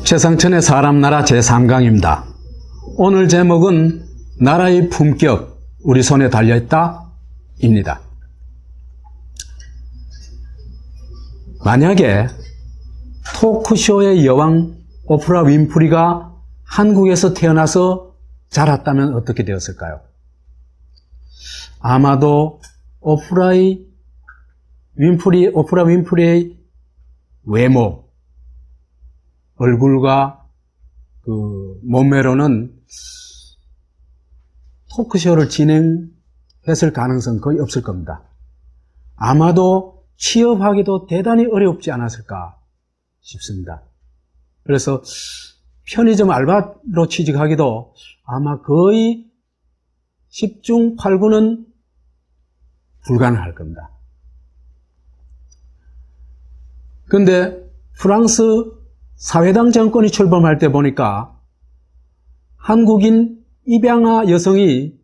최상천의 사람나라 제3강입니다. 오늘 제목은 나라의 품격 우리 손에 달려있다 입니다. 만약에 토크쇼의 여왕 오프라 윈프리가 한국에서 태어나서 자랐다면 어떻게 되었을까요? 아마도 오프라 윈프리의 외모, 얼굴과 그 몸매로는 토크쇼를 진행했을 가능성은 거의 없을 겁니다. 아마도 취업하기도 대단히 어렵지 않았을까 싶습니다. 그래서 편의점 알바로 취직하기도 아마 거의 10중 8구는 불가능할 겁니다. 그런데 프랑스 사회당 정권이 출범할 때 보니까 한국인 입양아 여성이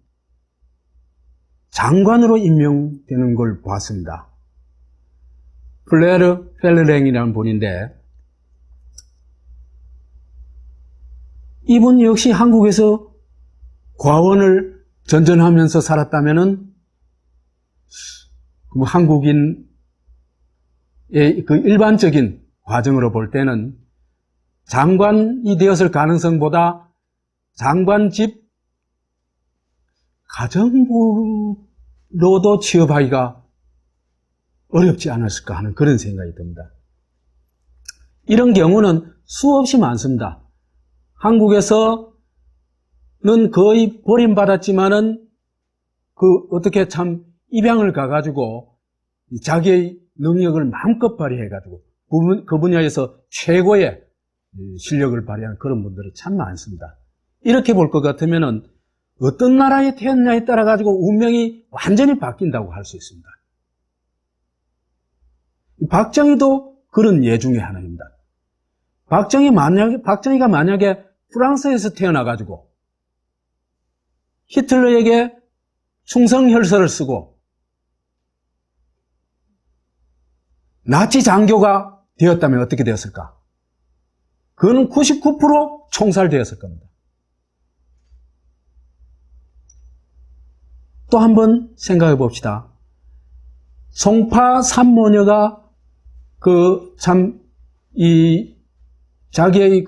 장관으로 임명되는 걸 보았습니다. 플레르 펠르랭이라는 분인데 이분 역시 한국에서 과원을 전전하면서 살았다면은 한국인의 그 일반적인 과정으로 볼 때는 장관이 되었을 가능성보다 장관집 가정부로도 취업하기가 어렵지 않았을까 하는 그런 생각이 듭니다. 이런 경우는 수없이 많습니다. 한국에서는 거의 버림받았지만은 어떻게 참 입양을 가가지고 자기의 능력을 마음껏 발휘해가지고 그 분야에서 최고의 실력을 발휘하는 그런 분들이 참 많습니다. 이렇게 볼 것 같으면은 어떤 나라에 태어났냐에 따라 가지고 운명이 완전히 바뀐다고 할 수 있습니다. 박정희도 그런 예 중에 하나입니다. 박정희가 만약에 프랑스에서 태어나 가지고 히틀러에게 충성혈서를 쓰고 나치 장교가 되었다면 어떻게 되었을까? 그는 99% 총살되었을 겁니다. 또 한번 생각해 봅시다. 송파 산모녀가 자기의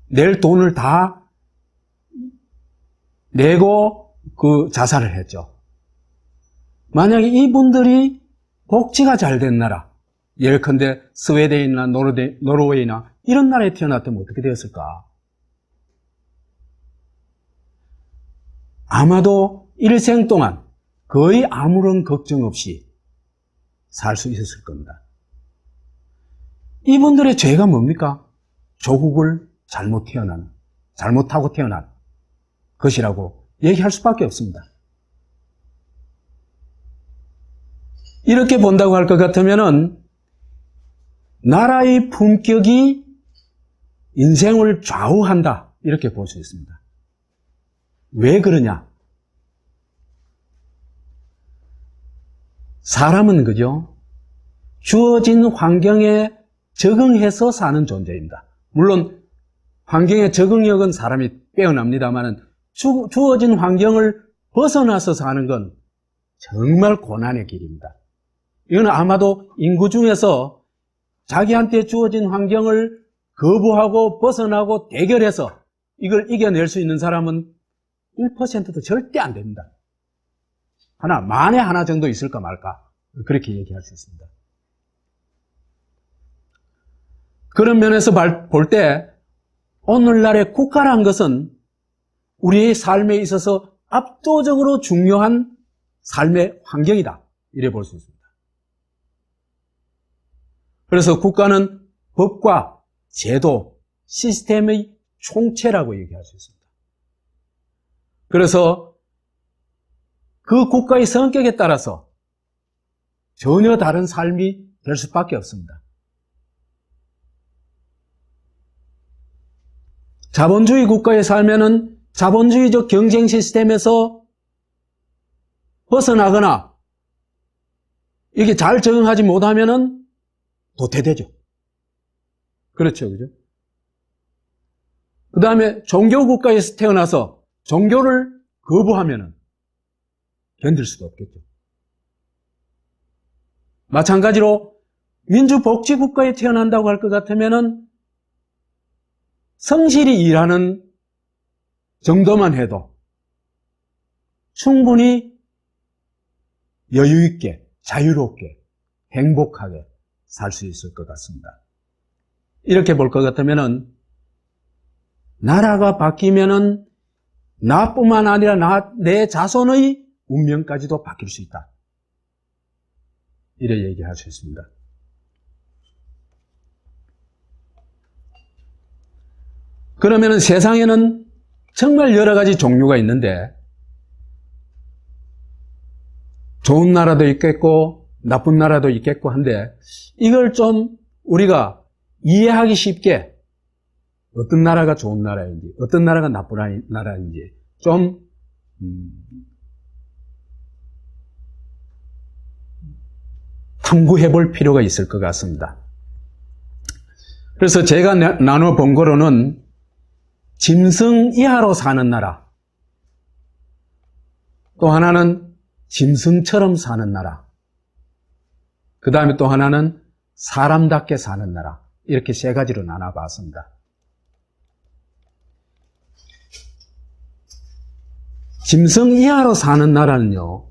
낼 돈을 다 내고 자살을 했죠. 만약에 이분들이 복지가 잘 된 나라, 예컨대 스웨덴이나 노르웨이나 이런 나라에 태어났다면 어떻게 되었을까? 아마도 일생 동안 거의 아무런 걱정 없이 살 수 있었을 겁니다. 이분들의 죄가 뭡니까? 조국을 잘못하고 태어난 것이라고 얘기할 수밖에 없습니다. 이렇게 본다고 할 것 같으면은 나라의 품격이 인생을 좌우한다 이렇게 볼 수 있습니다. 왜 그러냐? 사람은 그죠? 주어진 환경에 적응해서 사는 존재입니다. 물론 환경의 적응력은 사람이 빼어납니다만은 주어진 환경을 벗어나서 사는 건 정말 고난의 길입니다. 이건 아마도 인구 중에서 자기한테 주어진 환경을 거부하고 벗어나고 대결해서 이걸 이겨낼 수 있는 사람은 1%도 절대 안 됩니다. 만에 하나 정도 있을까 말까 그렇게 얘기할 수 있습니다. 그런 면에서 볼 때 오늘날의 국가란 것은 우리의 삶에 있어서 압도적으로 중요한 삶의 환경이다 이래 볼 수 있습니다. 그래서 국가는 법과 제도, 시스템의 총체라고 얘기할 수 있습니다. 그래서 그 국가의 성격에 따라서 전혀 다른 삶이 될 수밖에 없습니다. 자본주의 국가에 살면은 자본주의적 경쟁 시스템에서 벗어나거나 이게 잘 적응하지 못하면은 도태되죠. 그렇죠. 그죠? 그 다음에 종교국가에서 태어나서 종교를 거부하면은 견딜 수가 없겠죠. 마찬가지로 민주복지국가에 태어난다고 할 것 같으면은 성실히 일하는 정도만 해도 충분히 여유있게, 자유롭게, 행복하게 살 수 있을 것 같습니다. 이렇게 볼 것 같으면은 나라가 바뀌면은 나뿐만 아니라 내 자손의 운명까지도 바뀔 수 있다. 이래 얘기할 수 있습니다. 그러면은 세상에는 정말 여러 가지 종류가 있는데 좋은 나라도 있겠고 나쁜 나라도 있겠고 한데 이걸 좀 우리가 이해하기 쉽게 어떤 나라가 좋은 나라인지 어떤 나라가 나쁜 나라인지 좀 탐구해 볼 필요가 있을 것 같습니다. 그래서 제가 나눠본 거로는 짐승 이하로 사는 나라, 또 하나는 짐승처럼 사는 나라, 그 다음에 또 하나는 사람답게 사는 나라, 이렇게 세 가지로 나눠봤습니다. 짐승 이하로 사는 나라는요,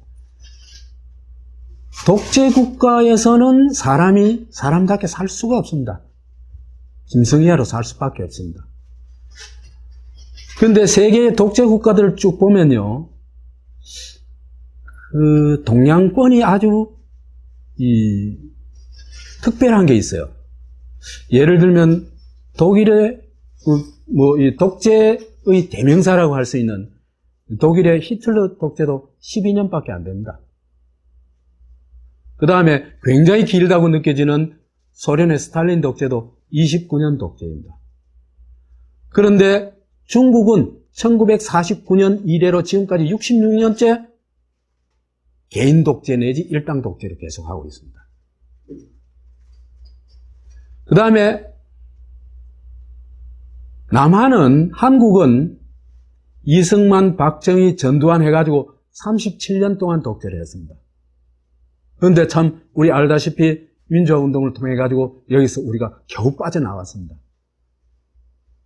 독재국가에서는 사람이 사람답게 살 수가 없습니다. 짐승 이하로 살 수밖에 없습니다. 그런데 세계의 독재국가들을 쭉 보면요, 그 동양권이 아주 특별한 게 있어요. 예를 들면 독일의 이 독재의 대명사라고 할 수 있는 독일의 히틀러 독재도 12년밖에 안 됩니다. 그 다음에 굉장히 길다고 느껴지는 소련의 스탈린 독재도 29년 독재입니다. 그런데 중국은 1949년 이래로 지금까지 66년째 개인 독재 내지 일당 독재를 계속하고 있습니다. 그 다음에 남한은, 한국은 이승만, 박정희, 전두환 해가지고 37년 동안 독재를 했습니다. 그런데 참 우리 알다시피 민주화운동을 통해 가지고 여기서 우리가 겨우 빠져나왔습니다.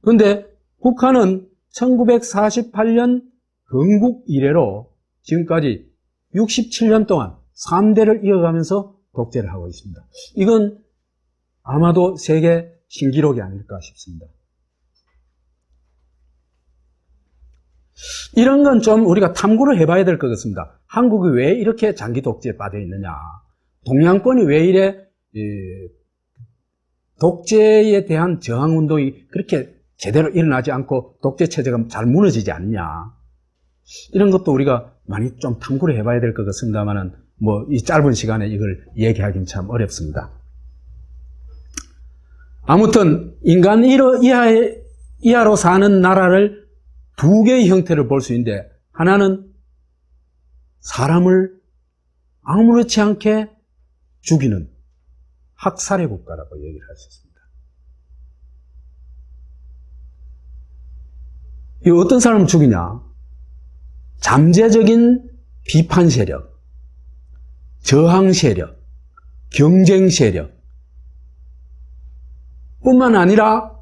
그런데 북한은 1948년 건국 이래로 지금까지 67년 동안 3대를 이어가면서 독재를 하고 있습니다. 이건 아마도 세계 신기록이 아닐까 싶습니다. 이런 건 좀 우리가 탐구를 해봐야 될 것 같습니다. 한국이 왜 이렇게 장기 독재에 빠져 있느냐? 동양권이 왜 이래 독재에 대한 저항운동이 그렇게 제대로 일어나지 않고 독재 체제가 잘 무너지지 않냐? 이런 것도 우리가 많이 좀 탐구를 해봐야 될 것 같습니다만은 이 짧은 시간에 이걸 얘기하기는 참 어렵습니다. 아무튼 인간 이하로 사는 나라를 두 개의 형태를 볼 수 있는데, 하나는 사람을 아무렇지 않게 죽이는 학살의 국가라고 얘기를 할 수 있습니다. 이 어떤 사람을 죽이냐? 잠재적인 비판 세력, 저항 세력, 경쟁 세력 뿐만 아니라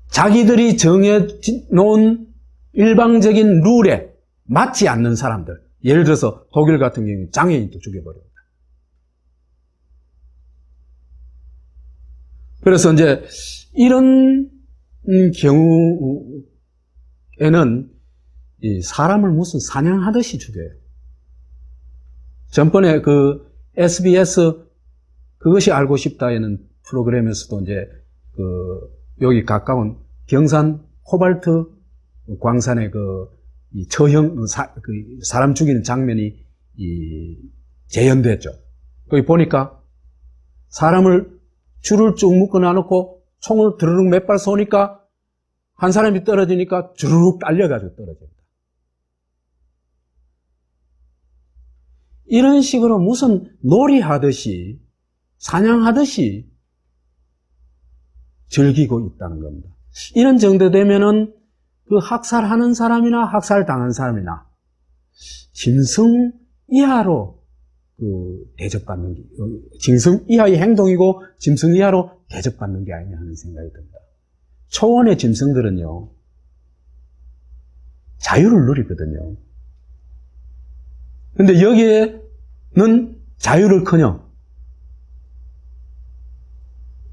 자기들이 정해놓은 일방적인 룰에 맞지 않는 사람들, 예를 들어서 독일 같은 경우는 장애인도 죽여버립니다. 그래서 이제 이런 경우에는 이 사람을 무슨 사냥하듯이 죽여요. 전번에 그 SBS 그것이 알고 싶다에는 프로그램에서도 이제 여기 가까운 경산 코발트 광산의 이 처형, 사람 죽이는 장면이 재현됐죠. 거기 보니까 사람을 줄을 쭉 묶어 놔놓고 총을 드르륵 몇 발 쏘니까 한 사람이 떨어지니까 주르륵 딸려가지고 떨어집니다. 이런 식으로 무슨 놀이하듯이, 사냥하듯이 즐기고 있다는 겁니다. 이런 정도 되면은 그 학살하는 사람이나 학살당한 사람이나 짐승 이하로 대접받는 게, 짐승 이하의 행동이고 짐승 이하로 대접받는 게 아니냐 하는 생각이 듭니다. 초원의 짐승들은요, 자유를 누리거든요. 근데 여기에는 자유를커녕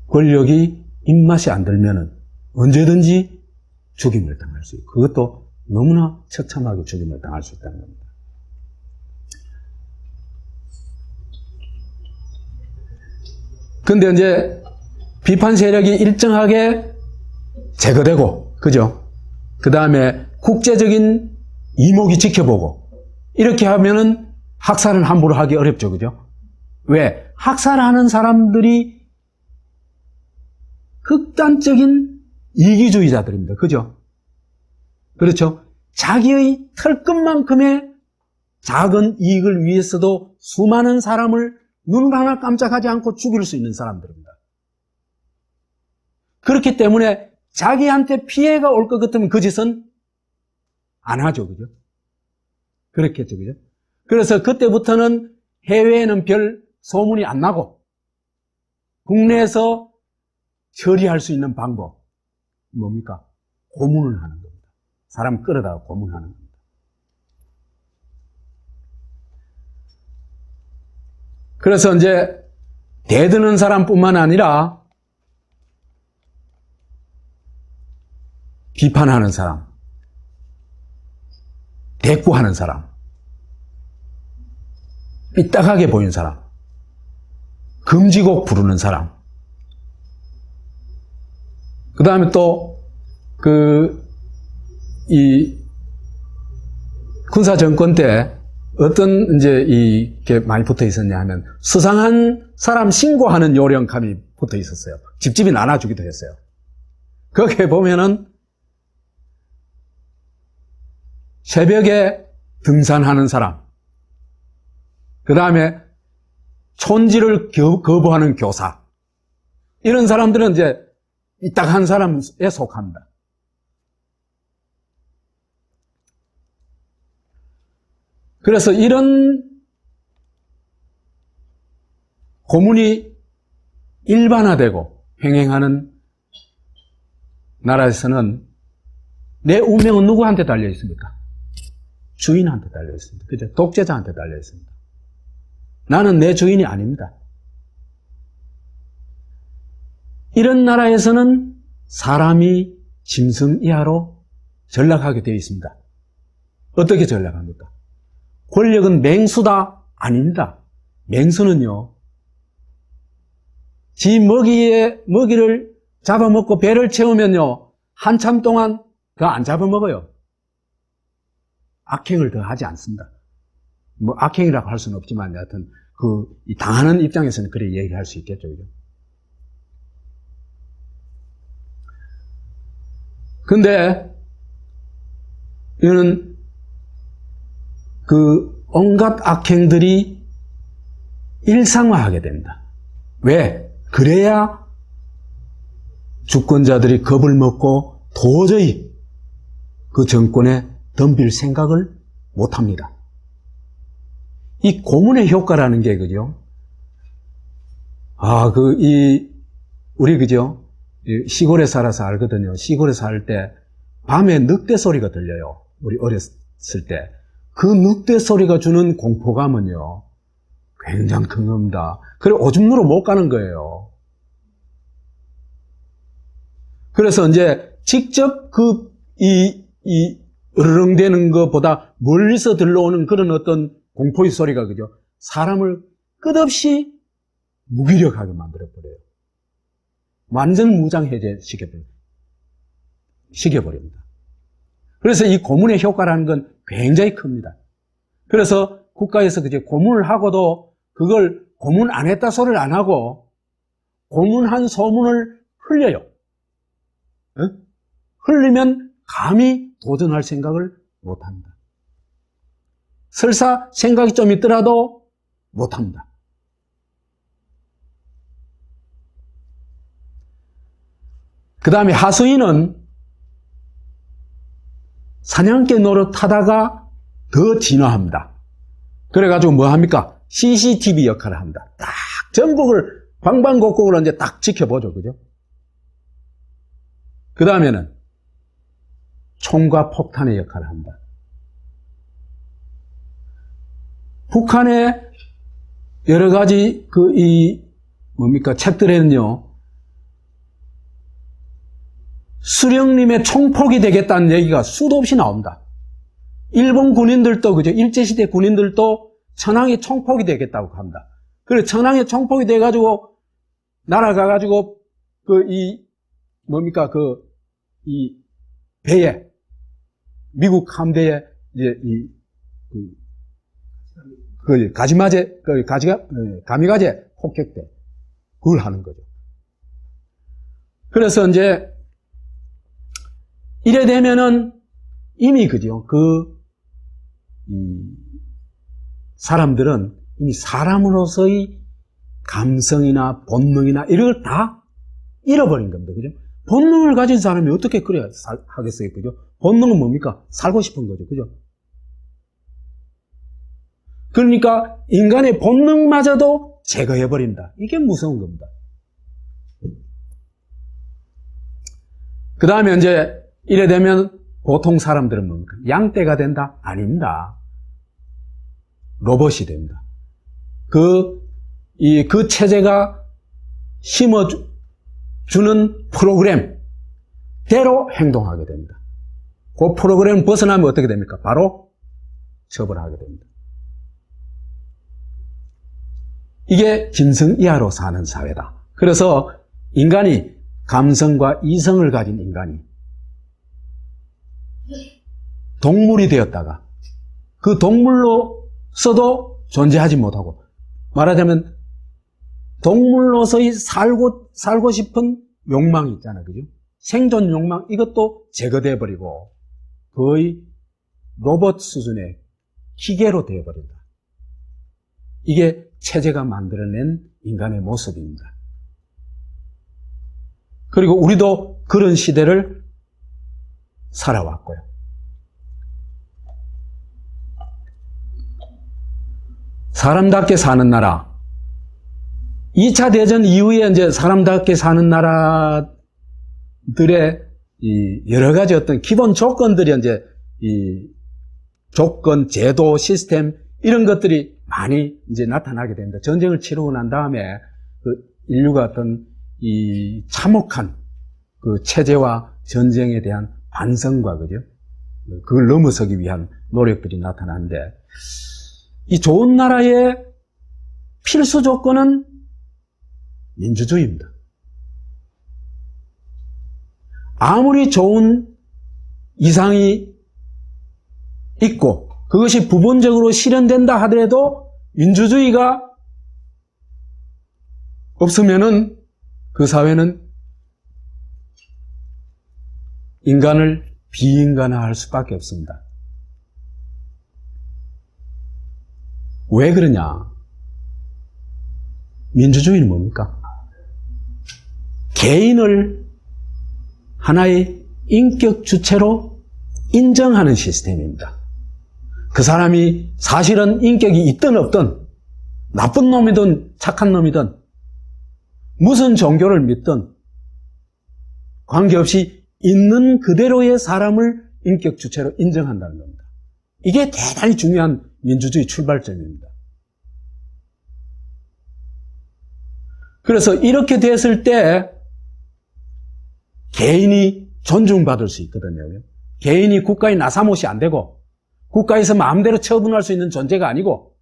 권력이 입맛이 안 들면은 언제든지 죽임을 당할 수 있고, 그것도 너무나 처참하게 죽임을 당할 수 있다는 겁니다. 근데 이제 비판 세력이 일정하게 제거되고, 그죠? 그 다음에 국제적인 이목이 지켜보고, 이렇게 하면은 학살은 함부로 하기 어렵죠, 그죠? 왜? 학살하는 사람들이 극단적인 이기주의자들입니다. 그죠? 그렇죠? 자기의 털끝만큼의 작은 이익을 위해서도 수많은 사람을 눈 하나 깜짝하지 않고 죽일 수 있는 사람들입니다. 그렇기 때문에 자기한테 피해가 올 것 같으면 그 짓은 안 하죠. 그죠? 그렇겠죠. 그죠? 그래서 그때부터는 해외에는 별 소문이 안 나고 국내에서 처리할 수 있는 방법 뭡니까? 고문을 하는 겁니다. 사람 끌어다가 고문하는 겁니다. 그래서 이제 대드는 사람뿐만 아니라 비판하는 사람, 대꾸하는 사람, 삐딱하게 보이는 사람, 금지곡 부르는 사람, 그 다음에 또 이 군사 정권 때 어떤 이제 이게 많이 붙어 있었냐 하면 수상한 사람 신고하는 요령감이 붙어 있었어요. 집집이 나눠주기도 했어요. 거기에 보면은 새벽에 등산하는 사람, 그 다음에 촌지를 거부하는 교사, 이런 사람들은 이제 삐딱한 사람에 속합니다. 그래서 이런 고문이 일반화되고 횡행하는 나라에서는 내 운명은 누구한테 달려 있습니까? 주인한테 달려 있습니다. 그죠? 독재자한테 달려 있습니다. 나는 내 주인이 아닙니다. 이런 나라에서는 사람이 짐승 이하로 전락하게 되어 있습니다. 어떻게 전락합니까? 권력은 맹수다? 아닙니다. 맹수는요, 지 먹이를 잡아먹고 배를 채우면요, 한참 동안 더 안 잡아먹어요. 악행을 더 하지 않습니다. 뭐 악행이라고 할 수는 없지만 여하튼 당하는 입장에서는 그래 얘기할 수 있겠죠. 그죠? 근데 이거는 온갖 악행들이 일상화하게 됩니다. 왜? 그래야 주권자들이 겁을 먹고 도저히 그 정권에 덤빌 생각을 못합니다. 이 고문의 효과라는 게, 그죠? 우리, 그죠? 시골에 살아서 알거든요. 시골에 살 때 밤에 늑대 소리가 들려요. 우리 어렸을 때. 그 늑대 소리가 주는 공포감은요, 굉장히 큰 겁니다. 그래, 오줌누러 못 가는 거예요. 그래서 이제 직접 으르렁대는 것보다 멀리서 들려오는 그런 어떤 공포의 소리가, 그죠? 사람을 끝없이 무기력하게 만들어버려요. 완전 무장해제 시켜버립니다. 그래서 이 고문의 효과라는 건 굉장히 큽니다. 그래서 국가에서 그제 고문을 하고도 그걸 고문 안 했다 소리를 안 하고 고문한 소문을 흘려요. 흘리면 감히 도전할 생각을 못합니다. 설사 생각이 좀 있더라도 못합니다. 그 다음에 하수인은 사냥개 노릇하다가 더 진화합니다. 그래가지고 뭐 합니까? CCTV 역할을 합니다. 딱 전국을 방방곡곡으로 이제 딱 지켜보죠. 그죠? 그 다음에는 총과 폭탄의 역할을 합니다. 북한의 여러 가지 책들에는요, 수령님의 총폭이 되겠다는 얘기가 수도 없이 나옵니다. 일본 군인들도, 그죠? 일제시대 군인들도 천황의 총폭이 되겠다고 합니다. 그래서 천황의 총폭이 돼가지고, 날아가가지고, 배에, 미국 함대에, 이제, 가미가제 폭격대, 그걸 하는 거죠. 그래서 이제, 이래 되면은, 이미, 그죠? 사람들은 이미 사람으로서의 감성이나 본능이나 이런 걸 다 잃어버린 겁니다. 그죠? 본능을 가진 사람이 어떻게 그래야 하겠어요? 그죠? 본능은 뭡니까? 살고 싶은 거죠. 그죠? 그러니까 인간의 본능마저도 제거해버린다. 이게 무서운 겁니다. 그 다음에 이제 이래 되면 보통 사람들은 뭡니까? 양떼가 된다? 아닙니다. 로봇이 됩니다. 그 체제가 심어주는 프로그램대로 행동하게 됩니다. 그 프로그램 벗어나면 어떻게 됩니까? 바로 처벌하게 됩니다. 이게 짐승 이하로 사는 사회다. 그래서 인간이 감성과 이성을 가진 인간이 동물이 되었다가 그 동물로서도 존재하지 못하고 말하자면 동물로서의 살고 싶은 욕망이 있잖아요. 그죠? 생존 욕망 이것도 제거되어 버리고 거의 로봇 수준의 기계로 되어 버린다. 이게 체제가 만들어낸 인간의 모습입니다. 그리고 우리도 그런 시대를 살아왔고요. 사람답게 사는 나라. 2차 대전 이후에 이제 사람답게 사는 나라들의 여러 가지 어떤 기본 조건들이 이제 조건, 제도, 시스템 이런 것들이 많이 이제 나타나게 됩니다. 전쟁을 치르고 난 다음에 인류가 어떤 참혹한 체제와 전쟁에 대한 반성과 그죠? 그걸 넘어서기 위한 노력들이 나타나는데 이 좋은 나라의 필수 조건은 민주주의입니다. 아무리 좋은 이상이 있고 그것이 부분적으로 실현된다 하더라도 민주주의가 없으면은 그 사회는 인간을 비인간화할 수밖에 없습니다. 왜 그러냐? 민주주의는 뭡니까? 개인을 하나의 인격 주체로 인정하는 시스템입니다. 그 사람이 사실은 인격이 있든 없든 나쁜 놈이든 착한 놈이든 무슨 종교를 믿든 관계없이 있는 그대로의 사람을 인격 주체로 인정한다는 겁니다. 이게 대단히 중요한 민주주의 출발점입니다. 그래서 이렇게 됐을 때 개인이 존중받을 수 있거든요. 개인이 국가의 나사못이 안 되고 국가에서 마음대로 처분할 수 있는 존재가 아니고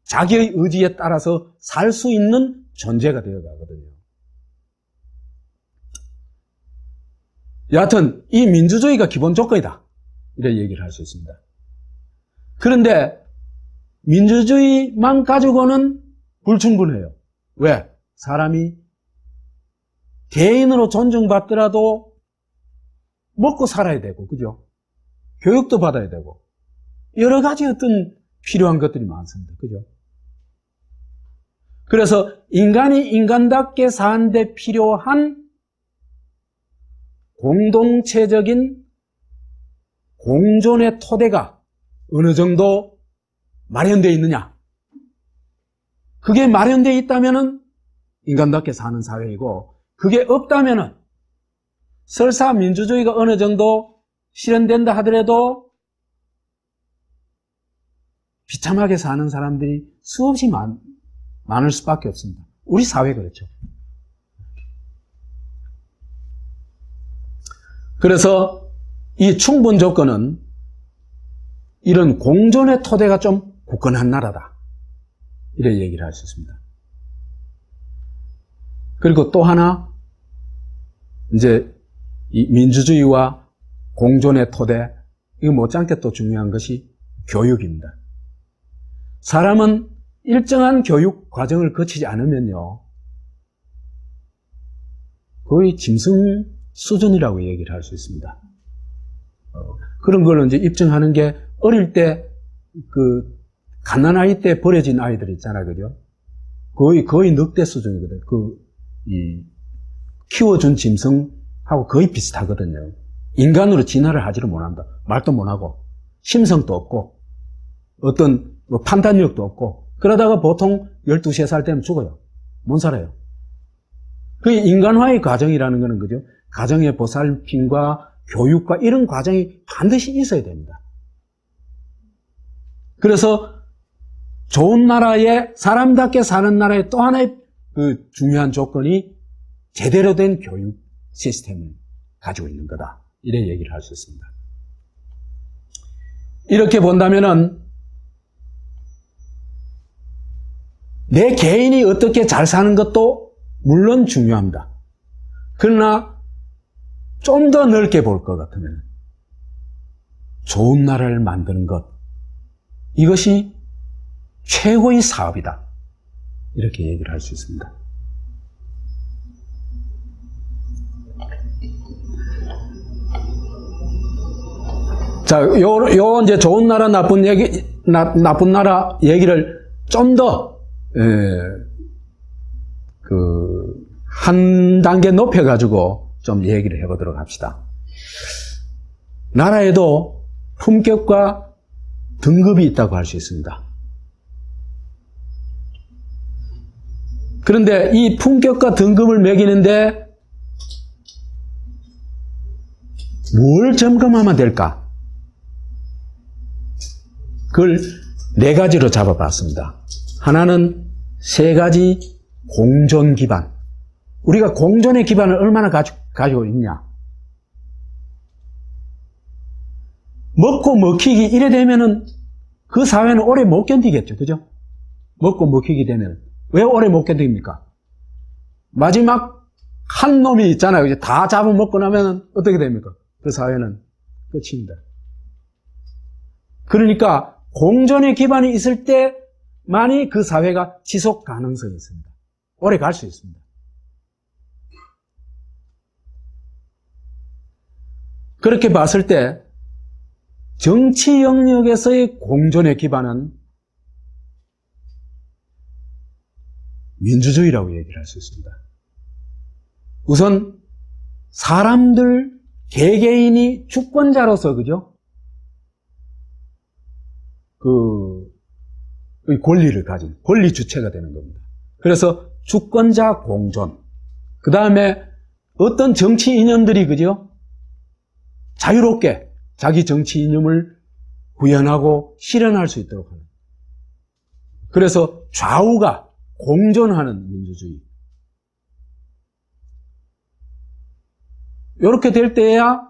자기의 의지에 따라서 살 수 있는 존재가 되어가거든요. 여하튼 이 민주주의가 기본 조건이다. 이런 얘기를 할 수 있습니다. 그런데 민주주의만 가지고는 불충분해요. 왜? 사람이 개인으로 존중받더라도 먹고 살아야 되고, 그죠? 교육도 받아야 되고, 여러 가지 어떤 필요한 것들이 많습니다. 그죠? 그래서 인간이 인간답게 사는데 필요한 공동체적인 공존의 토대가 어느 정도 마련되어 있느냐. 그게 마련되어 있다면은 인간답게 사는 사회이고, 그게 없다면은 설사 민주주의가 어느 정도 실현된다 하더라도 비참하게 사는 사람들이 수없이 많을 수밖에 없습니다. 우리 사회 그렇죠. 그래서 이 충분 조건은 이런 공존의 토대가 좀 굳건한 나라다. 이런 얘기를 할 수 있습니다. 그리고 또 하나, 이제 이 민주주의와 공존의 토대, 이거 못지않게 또 중요한 것이 교육입니다. 사람은 일정한 교육 과정을 거치지 않으면요, 거의 짐승 수준이라고 얘기를 할 수 있습니다. 그런 걸 이제 입증하는 게 어릴 때, 갓난아이 때 버려진 아이들 있잖아요. 그죠? 거의 늑대 수준이거든요. 키워준 짐승하고 거의 비슷하거든요. 인간으로 진화를 하지를 못한다. 말도 못하고, 심성도 없고, 어떤 판단력도 없고, 그러다가 보통 12, 3살 되면 죽어요. 못 살아요. 그 인간화의 과정이라는 거는 그죠? 가정의 보살핌과 교육과 이런 과정이 반드시 있어야 됩니다. 그래서 좋은 나라에, 사람답게 사는 나라의 또 하나의 그 중요한 조건이 제대로 된 교육 시스템을 가지고 있는 거다. 이런 얘기를 할 수 있습니다. 이렇게 본다면은 내 개인이 어떻게 잘 사는 것도 물론 중요합니다. 그러나 좀 더 넓게 볼 것 같으면 좋은 나라를 만드는 것, 이것이 최고의 사업이다. 이렇게 얘기를 할 수 있습니다. 자, 요 이제 좋은 나라, 나쁜 나라 얘기를 좀 더, 한 단계 높여가지고 좀 얘기를 해보도록 합시다. 나라에도 품격과 등급이 있다고 할 수 있습니다. 그런데 이 품격과 등급을 매기는데 뭘 점검하면 될까? 그걸 4가지로 잡아봤습니다. 하나는 3가지 공존 기반. 우리가 공존의 기반을 얼마나 가지고 있냐? 먹고 먹히기 이래 되면은 그 사회는 오래 못 견디겠죠. 그죠? 먹고 먹히게 되면. 왜 오래 못 견딥니까? 마지막 한 놈이 있잖아요. 이제 다 잡아먹고 나면 어떻게 됩니까? 그 사회는 끝입니다. 그러니까 공존의 기반이 있을 때만이 그 사회가 지속 가능성이 있습니다. 오래 갈 수 있습니다. 그렇게 봤을 때 정치 영역에서의 공존의 기반은 민주주의라고 얘기를 할 수 있습니다. 우선 사람들 개개인이 주권자로서 그죠? 권리를 가진 권리 주체가 되는 겁니다. 그래서 주권자 공존. 그 다음에 어떤 정치 이념들이 그죠? 자유롭게 자기 정치 이념을 구현하고 실현할 수 있도록 하는. 그래서 좌우가 공존하는 민주주의. 이렇게 될 때야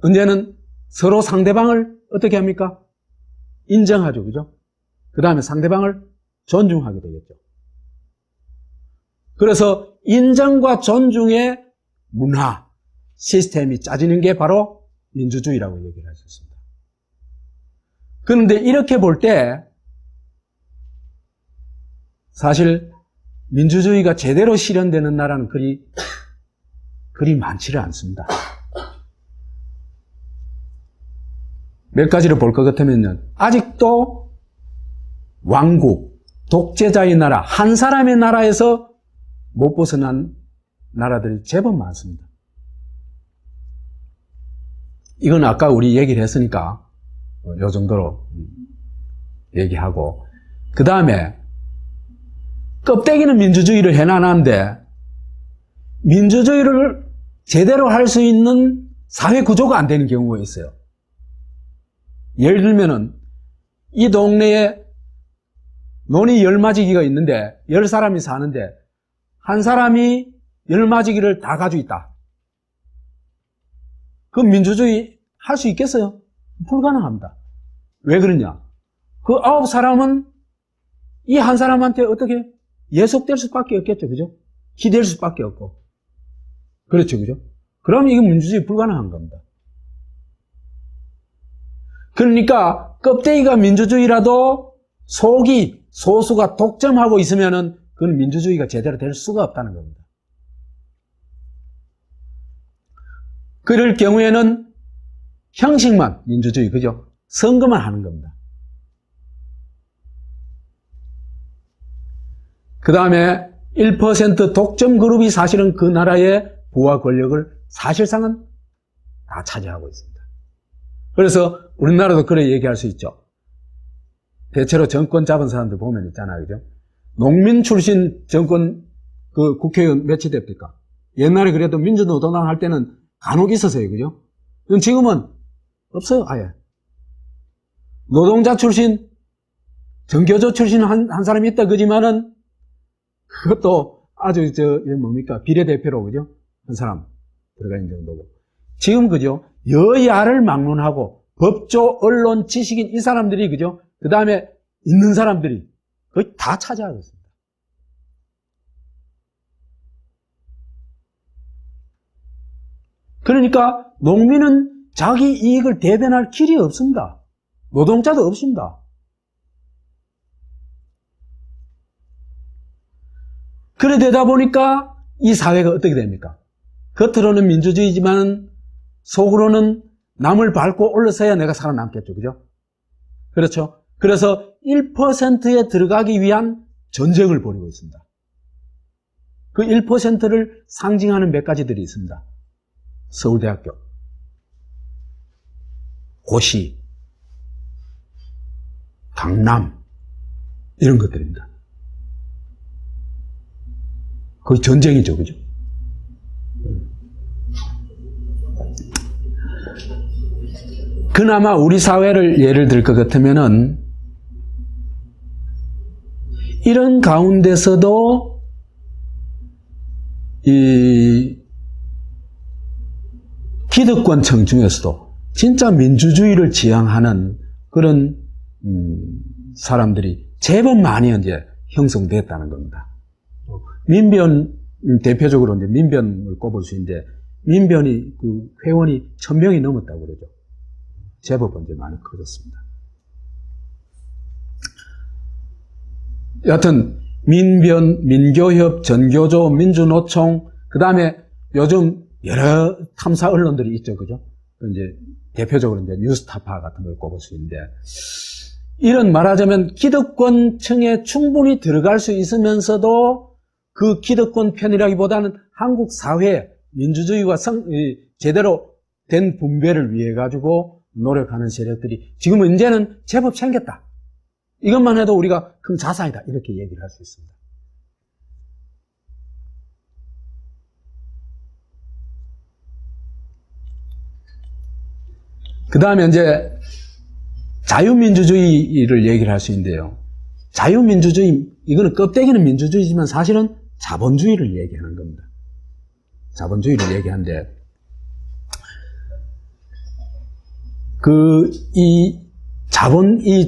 언제는 서로 상대방을 어떻게 합니까? 인정하죠. 그죠? 그 다음에 상대방을 존중하게 되겠죠. 그래서 인정과 존중의 문화, 시스템이 짜지는 게 바로 민주주의라고 얘기를 할 수 있습니다. 그런데 이렇게 볼 때 사실 민주주의가 제대로 실현되는 나라는 그리 많지를 않습니다. 몇 가지를 볼 것 같으면요. 아직도 왕국, 독재자의 나라, 한 사람의 나라에서 못 벗어난 나라들이 제법 많습니다. 이건 아까 우리 얘기를 했으니까 요 정도로 얘기하고, 그 다음에 껍데기는 민주주의를 해나가는데 민주주의를 제대로 할 수 있는 사회 구조가 안 되는 경우가 있어요. 예를 들면은 이 동네에 논이 10마지기가 있는데 10사람이 사는데 한 사람이 10마지기를 다 가지고 있다. 그럼 민주주의 할 수 있겠어요? 불가능합니다. 왜 그러냐? 그 9사람은 이 한 사람한테 어떻게 예속될 수밖에 없겠죠. 그죠? 기댈 수밖에 없고. 그렇죠. 그죠? 그럼 이건 민주주의 불가능한 겁니다. 그러니까 껍데기가 민주주의라도 속이 소수가 독점하고 있으면은 그건 민주주의가 제대로 될 수가 없다는 겁니다. 그럴 경우에는 형식만 민주주의, 그죠? 선거만 하는 겁니다. 그 다음에 1% 독점 그룹이 사실은 그 나라의 부와 권력을 사실상은 다 차지하고 있습니다. 그래서 우리나라도 그래 얘기할 수 있죠. 대체로 정권 잡은 사람들 보면 있잖아요. 그죠? 농민 출신 정권 그 국회의원 몇이 됩니까? 옛날에 그래도 민주노동당 할 때는 간혹 있었어요. 그죠? 지금은 없어요. 아예. 노동자 출신, 정교조 출신 한 사람이 있다 그지만은 그것도 아주 뭡니까? 비례대표로, 그죠? 한 사람 들어가 있는 정도고. 지금, 그죠? 여야를 막론하고 법조, 언론, 지식인 이 사람들이, 그죠? 그 다음에 있는 사람들이 거의 다 차지하고 있습니다. 그러니까 농민은 자기 이익을 대변할 길이 없습니다. 노동자도 없습니다. 그래 되다 보니까 이 사회가 어떻게 됩니까? 겉으로는 민주주의지만 속으로는 남을 밟고 올라서야 내가 살아남겠죠. 그죠? 그렇죠? 그래서 1%에 들어가기 위한 전쟁을 벌이고 있습니다. 그 1%를 상징하는 몇 가지들이 있습니다. 서울대학교, 고시, 강남 이런 것들입니다. 거의 전쟁이죠. 그죠? 그나마 우리 사회를 예를 들 것 같으면은 이런 가운데서도 이 기득권층 중에서도 진짜 민주주의를 지향하는 그런 사람들이 제법 많이 이제 형성됐다는 겁니다. 민변 대표적으로 이제 민변을 꼽을 수 있는데 민변이 그 회원이 1000명이 넘었다고 그러죠. 제법 이제 많이 커졌습니다. 여하튼 민변, 민교협, 전교조, 민주노총, 그 다음에 요즘 여러 탐사 언론들이 있죠, 그죠? 이제 대표적으로 이제 뉴스타파 같은 걸 꼽을 수 있는데 이런 말하자면 기득권층에 충분히 들어갈 수 있으면서도 그 기득권 편이라기보다는 한국 사회 민주주의와 제대로 된 분배를 위해 가지고 노력하는 세력들이 지금은 이제는 제법 생겼다. 이것만 해도 우리가 큰 자산이다. 이렇게 얘기를 할 수 있습니다. 그 다음에 이제 자유민주주의를 얘기를 할 수 있는데요. 자유민주주의, 이거는 껍데기는 민주주의지만 사실은 자본주의를 얘기하는 겁니다. 자본주의를 얘기하는데, 이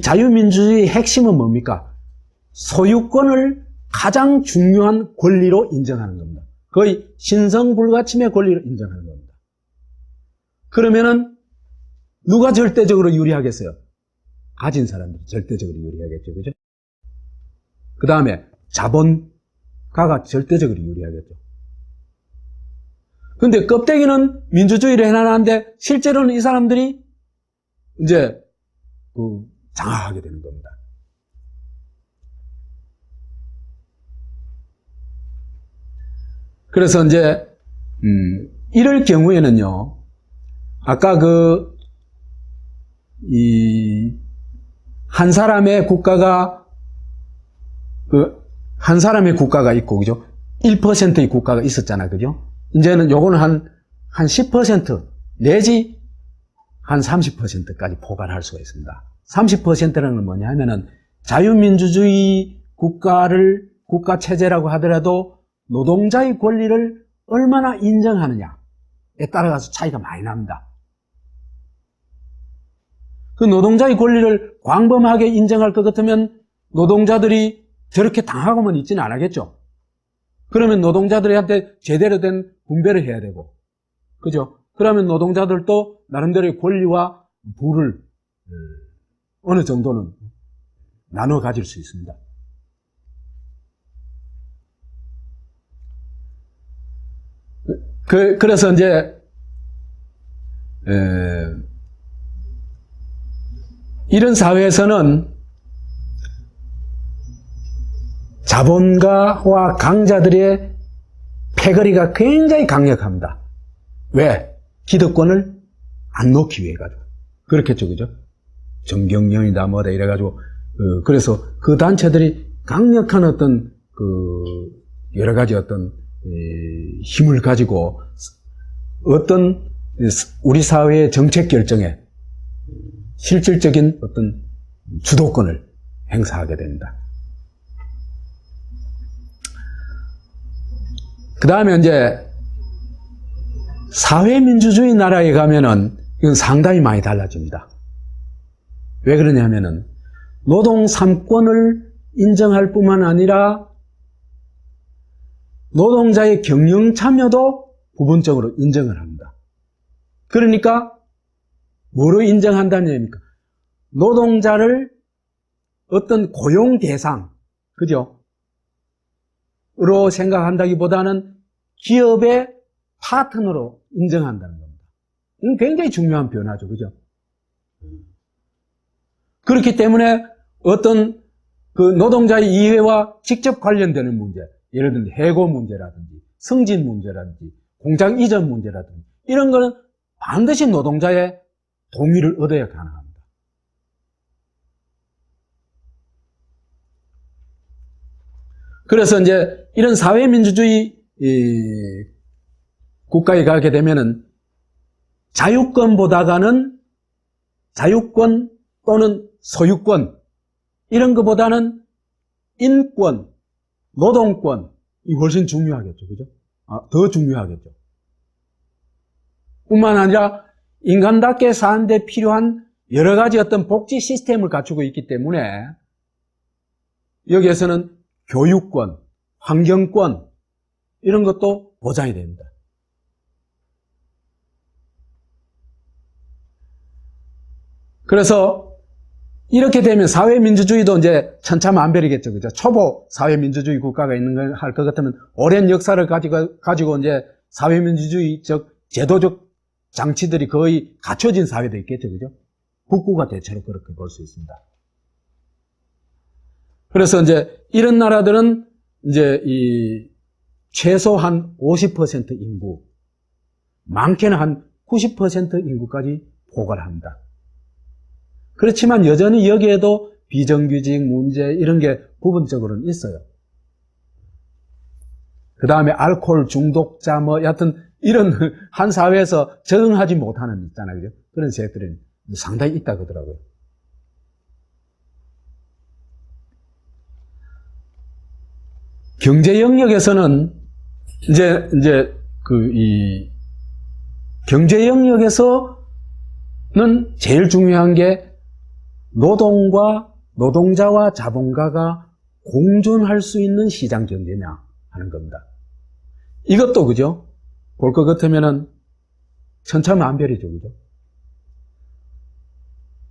자유민주주의의 핵심은 뭡니까? 소유권을 가장 중요한 권리로 인정하는 겁니다. 거의 신성불가침의 권리로 인정하는 겁니다. 그러면은 누가 절대적으로 유리하겠어요? 가진 사람들이 절대적으로 유리하겠죠. 그죠? 그 다음에 자본가가 절대적으로 유리하겠죠. 근데 껍데기는 민주주의를 해나가는데 실제로는 이 사람들이 이제 장악하게 되는 겁니다. 그래서 이제 이럴 경우에는요, 아까 한 사람의 국가가, 한 사람의 국가가 있고, 그죠? 1%의 국가가 있었잖아, 그죠? 이제는 요거는 한 10% 내지 한 30%까지 포괄할 수가 있습니다. 30%라는 건 뭐냐 하면은 자유민주주의 국가 체제라고 하더라도 노동자의 권리를 얼마나 인정하느냐에 따라서 차이가 많이 납니다. 그 노동자의 권리를 광범하게 인정할 것 같으면 노동자들이 저렇게 당하고만 있지는 않겠죠. 그러면 노동자들한테 제대로 된 분배를 해야 되고, 그죠? 그러면 노동자들도 나름대로의 권리와 부를 어느 정도는 나눠 가질 수 있습니다. 그래서 이제 이런 사회에서는 자본가와 강자들의 패거리가 굉장히 강력합니다. 왜? 기득권을 안 놓기 위해 가지고. 그렇겠죠, 그죠? 정경련이다 뭐다 이래가지고 그래서 그 단체들이 강력한 어떤 여러 가지 어떤 힘을 가지고 어떤 우리 사회의 정책 결정에 실질적인 어떤 주도권을 행사하게 됩니다. 그 다음에 이제 사회민주주의 나라에 가면은 이건 상당히 많이 달라집니다. 왜 그러냐면은 노동 3권을 인정할 뿐만 아니라 노동자의 경영 참여도 부분적으로 인정을 합니다. 그러니까 뭐로 인정한다는 얘기입니까? 노동자를 어떤 고용 대상, 그죠? 로 생각한다기보다는 기업의 파트너로 인정한다는 겁니다. 이건 굉장히 중요한 변화죠, 그죠? 그렇기 때문에 어떤 그 노동자의 이해와 직접 관련되는 문제, 예를 들면 해고 문제라든지 승진 문제라든지 공장 이전 문제라든지 이런 거는 반드시 노동자의 동의를 얻어야 가능합니다. 그래서 이제 이런 사회민주주의 국가에 가게 되면은 자유권보다는 자유권 또는 소유권 이런 것보다는 인권, 노동권이 훨씬 중요하겠죠, 그죠? 더 중요하겠죠. 뿐만 아니라 인간답게 사는데 필요한 여러 가지 어떤 복지 시스템을 갖추고 있기 때문에 여기에서는 교육권, 환경권 이런 것도 보장이 됩니다. 그래서 이렇게 되면 사회민주주의도 이제 천차만별이겠죠, 그죠? 초보 사회민주주의 국가가 있는 걸 할 것 같으면 오랜 역사를 가지고 이제 사회민주주의적 제도적 장치들이 거의 갖춰진 사회도 있겠죠, 그죠? 북구가 대체로 그렇게 볼 수 있습니다. 그래서 이제 이런 나라들은 이제 이 최소한 50% 인구, 많게는 한 90% 인구까지 포괄을 합니다. 그렇지만 여전히 여기에도 비정규직 문제 이런 게 부분적으로는 있어요. 그 다음에 알코올 중독자 여하튼 이런 한 사회에서 적응하지 못하는 있잖아요, 그죠? 그런 세력들이 상당히 있다 그러더라고요. 경제 영역에서는 이제 경제 영역에서는 제일 중요한 게 노동자와 자본가가 공존할 수 있는 시장 경제냐 하는 겁니다. 이것도 그죠? 볼 것 같으면은 천차만별이죠, 그죠?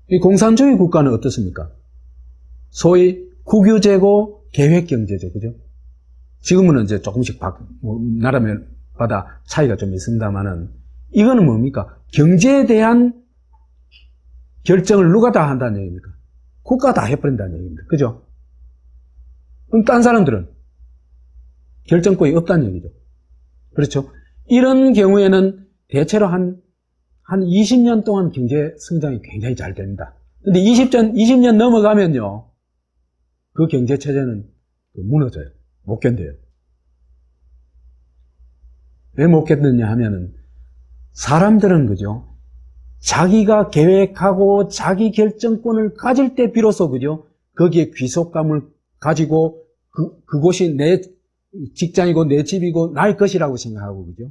이 공산주의 국가는 어떻습니까? 소위 국유제고 계획경제죠, 그죠? 지금은 이제 조금씩 나라마다 차이가 좀 있습니다만은 이거는 뭡니까? 경제에 대한 결정을 누가 다 한다는 얘기입니까? 국가가 다 해버린다는 얘기입니다. 그죠? 그럼 딴 사람들은 결정권이 없다는 얘기죠. 그렇죠? 이런 경우에는 대체로 한 한 20년 동안 경제 성장이 굉장히 잘 됩니다. 근데 20년 넘어가면요, 그 경제 체제는 무너져요. 못 견뎌요. 왜 못 견디냐 하면은, 사람들은 그죠? 자기가 계획하고 자기 결정권을 가질 때 비로소 그죠? 거기에 귀속감을 가지고 그곳이 내 직장이고 내 집이고 나의 것이라고 생각하고 그죠?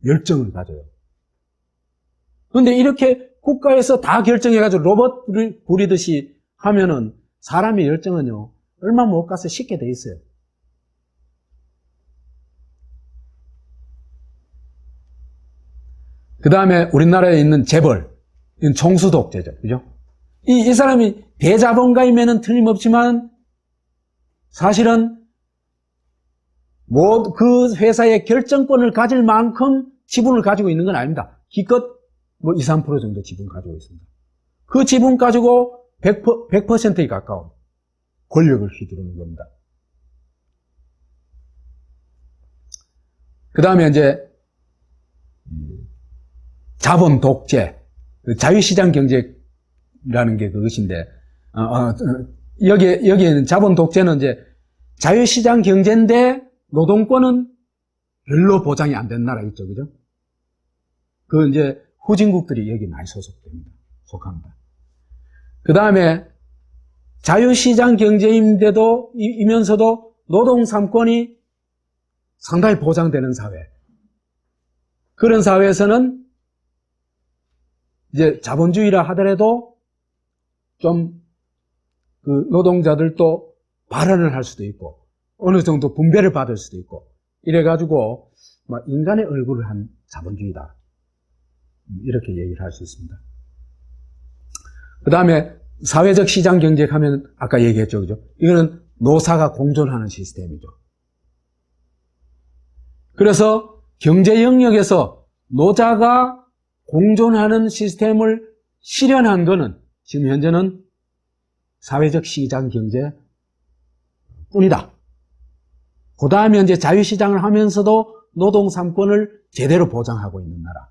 열정을 가져요. 그런데 이렇게 국가에서 다 결정해가지고 로봇을 부리듯이 하면은 사람의 열정은요, 얼마 못 가서 쉽게 돼 있어요. 그 다음에 우리나라에 있는 재벌, 이건 총수 독재죠. 그죠? 이 사람이 대자본가이면은 틀림없지만 사실은 그 회사의 결정권을 가질 만큼 지분을 가지고 있는 건 아닙니다. 기껏 2, 3% 정도 지분 가지고 있습니다. 그 지분 가지고 100%에 가까운 권력을 휘두르는 겁니다. 그 다음에 이제 자본 독재, 자유시장 경제라는 게 그것인데, 여기에는 자본 독재는 이제 자유시장 경제인데 노동권은 별로 보장이 안 된 나라 있죠, 그죠? 그 이제 후진국들이 여기 많이 속합니다. 그 다음에 자유시장 경제이면서도 노동 3권이 상당히 보장되는 사회. 그런 사회에서는 이제 자본주의라 하더라도 좀 그 노동자들도 발언을 할 수도 있고 어느 정도 분배를 받을 수도 있고 이래가지고 인간의 얼굴을 한 자본주의다. 이렇게 얘기를 할 수 있습니다. 그 다음에 사회적 시장 경제 하면 아까 얘기했죠, 그죠? 이거는 노사가 공존하는 시스템이죠. 그래서 경제 영역에서 노자가 공존하는 시스템을 실현한 거는 지금 현재는 사회적 시장 경제 뿐이다. 그 다음에 이제 자유시장을 하면서도 노동 3권을 제대로 보장하고 있는 나라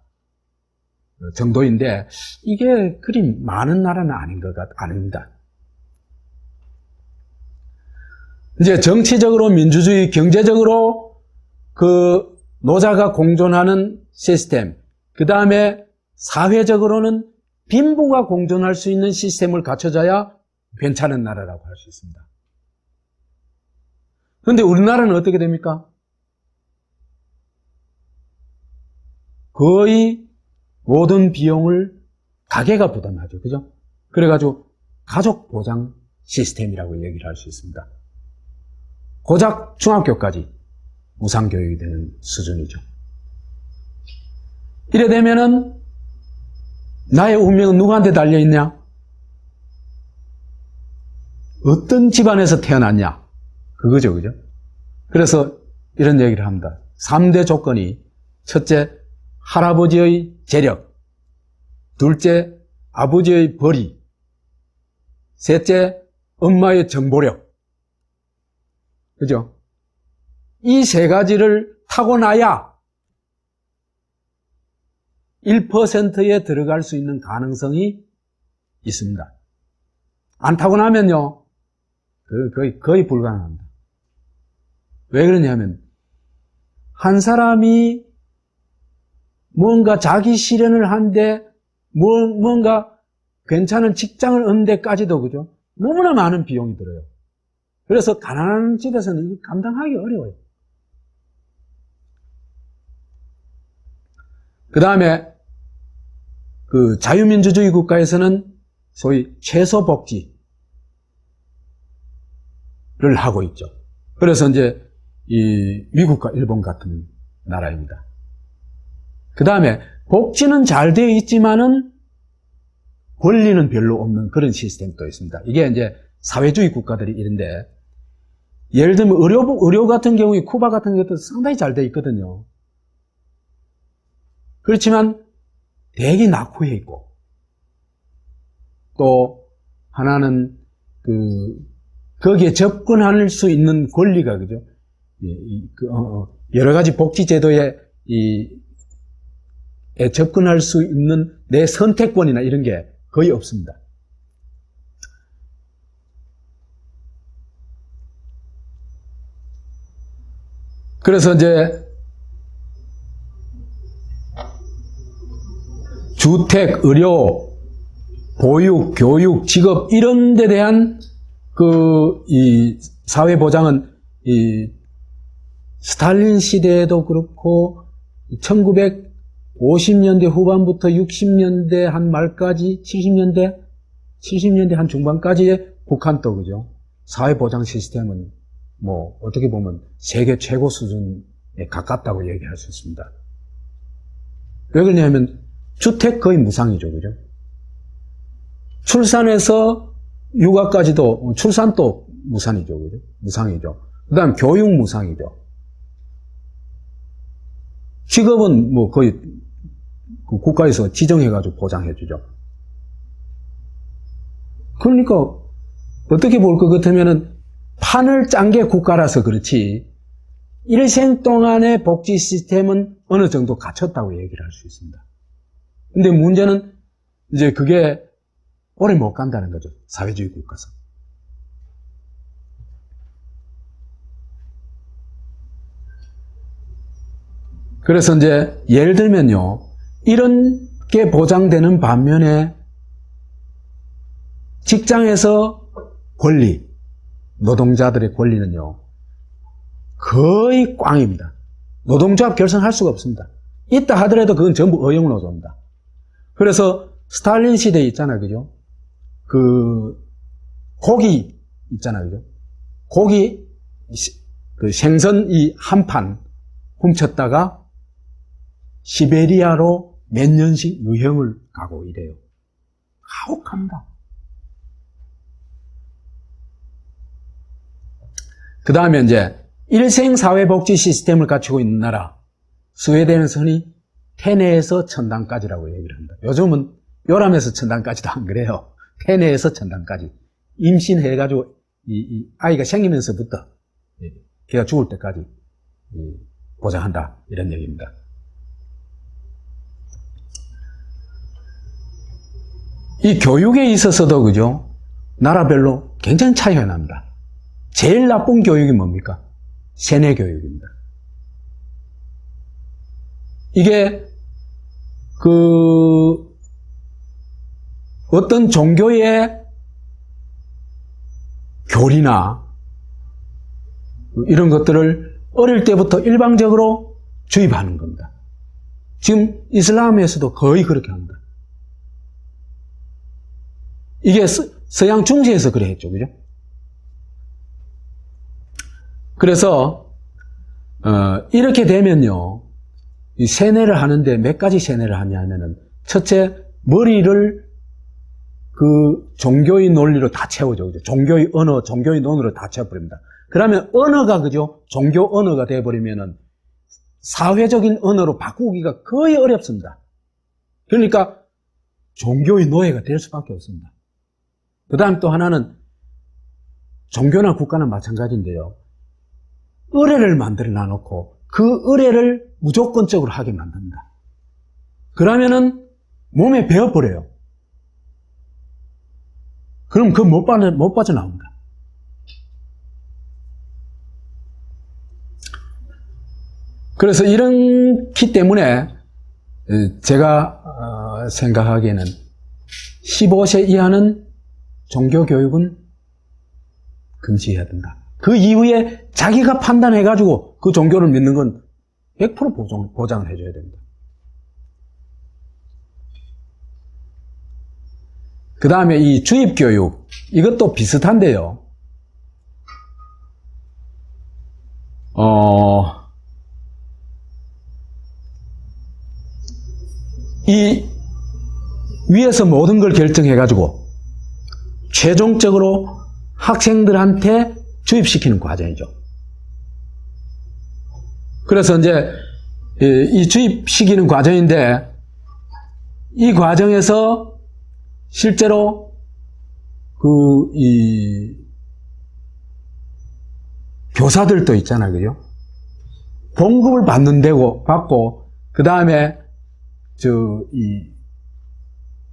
정도인데 이게 그리 많은 나라는 아닙니다. 이제 정치적으로 민주주의, 경제적으로 그 노자가 공존하는 시스템, 그 다음에 사회적으로는 빈부가 공존할 수 있는 시스템을 갖춰져야 괜찮은 나라라고 할 수 있습니다. 그런데 우리나라는 어떻게 됩니까? 거의 모든 비용을 가계가 부담하죠. 그죠? 그래가지고 가족 보장 시스템이라고 얘기를 할 수 있습니다. 고작 중학교까지 무상교육이 되는 수준이죠. 이래 되면은 나의 운명은 누구한테 달려있냐? 어떤 집안에서 태어났냐? 그거죠, 그죠? 그래서 이런 얘기를 합니다. 3대 조건이 첫째, 할아버지의 재력, 둘째, 아버지의 벌이, 셋째, 엄마의 정보력. 그죠? 이 세 가지를 타고나야 1%에 들어갈 수 있는 가능성이 있습니다. 안 타고나면요, 거의 불가능합니다. 왜 그러냐면, 한 사람이 뭔가 자기 실현을 하는데, 뭔가 괜찮은 직장을 얻는 데까지도, 그죠? 너무나 많은 비용이 들어요. 그래서 가난한 집에서는 이거 감당하기 어려워요. 그 다음에, 그 자유민주주의 국가에서는 소위 최소복지를 하고 있죠. 그래서 이제 이 미국과 일본 같은 나라입니다. 그 다음에 복지는 잘 되어 있지만은 권리는 별로 없는 그런 시스템도 있습니다. 이게 이제 사회주의 국가들이 이런데, 예를 들면 의료 같은 경우에 쿠바 같은 것도 상당히 잘 되어 있거든요. 그렇지만 대기 낙후해 있고, 또 하나는 거기에 접근할 수 있는 권리가, 그죠? 여러 가지 복지 제도에 접근할 수 있는 내 선택권이나 이런 게 거의 없습니다. 그래서 이제 주택, 의료, 보육, 교육, 직업 이런 데 대한 이 사회 보장은 이 스탈린 시대에도 그렇고 1950년대 후반부터 60년대 한 말까지 70년대 한 중반까지의 북한도 그죠. 사회 보장 시스템은 뭐 어떻게 보면 세계 최고 수준에 가깝다고 얘기할 수 있습니다. 왜 그러냐면 주택 거의 무상이죠, 그죠? 출산에서 육아까지도 출산도 무상이죠, 그죠? 무상이죠. 그다음 교육 무상이죠. 직업은 뭐 거의 국가에서 지정해가지고 보장해주죠. 그러니까 어떻게 볼 것 같으면은 판을 짠 게 국가라서 그렇지 일생 동안의 복지 시스템은 어느 정도 갖췄다고 얘기를 할 수 있습니다. 근데 문제는 이제 그게 오래 못 간다는 거죠. 사회주의 국가에서. 그래서 이제 예를 들면요. 이런 게 보장되는 반면에 직장에서 권리, 노동자들의 권리는요. 거의 꽝입니다. 노동조합 결성할 수가 없습니다. 있다 하더라도 그건 전부 의용노조입니다. 그래서 스탈린 시대에 있잖아요. 그죠? 고기 있잖아요. 그죠? 고기, 생선 한 판 훔쳤다가 시베리아로 몇 년씩 유형을 가고 이래요. 가혹합니다. 그 다음에 이제 일생사회복지 시스템을 갖추고 있는 나라 스웨덴에서 흔히 태내에서 천당까지라고 얘기를 합니다. 요즘은 요람에서 천당까지도 안 그래요. 태내에서 천당까지 임신해가지고 이 아이가 생기면서부터 걔가 죽을 때까지 보장한다 이런 얘기입니다. 이 교육에 있어서도 그죠? 나라별로 굉장히 차이가 납니다. 제일 나쁜 교육이 뭡니까? 세뇌 교육입니다. 이게 어떤 종교의 교리나 이런 것들을 어릴 때부터 일방적으로 주입하는 겁니다. 지금 이슬람에서도 거의 그렇게 합니다. 이게 서양 중세에서 그래 했죠, 그죠? 그래서 이렇게 되면요, 이 세뇌를 하는데 몇 가지 세뇌를 하냐면은 첫째 머리를 종교의 논리로 다 채워줘, 그죠? 종교의 언어, 종교의 논으로 다 채워버립니다. 그러면 언어가 그죠? 종교 언어가 돼버리면은 사회적인 언어로 바꾸기가 거의 어렵습니다. 그러니까 종교의 노예가 될 수밖에 없습니다. 그 다음 또 하나는 종교나 국가는 마찬가지인데요. 의례를 만들어 놔놓고 그 의례를 무조건적으로 하게 만듭니다. 그러면은 몸에 배어버려요. 그럼 못 빠져나옵니다. 그래서 이렇기 때문에 제가 생각하기에는 15세 이하는 종교교육은 금지해야 된다. 그 이후에 자기가 판단해가지고 그 종교를 믿는 건 100% 보장을 해줘야 됩니다. 그 다음에 이 주입교육, 이것도 비슷한데요. 이 위에서 모든 걸 결정해가지고 최종적으로 학생들한테 주입시키는 과정이죠. 그래서 이제 이 주입시키는 과정인데 이 과정에서 실제로 이 교사들도 있잖아요, 그죠? 봉급을 받고 그 다음에 이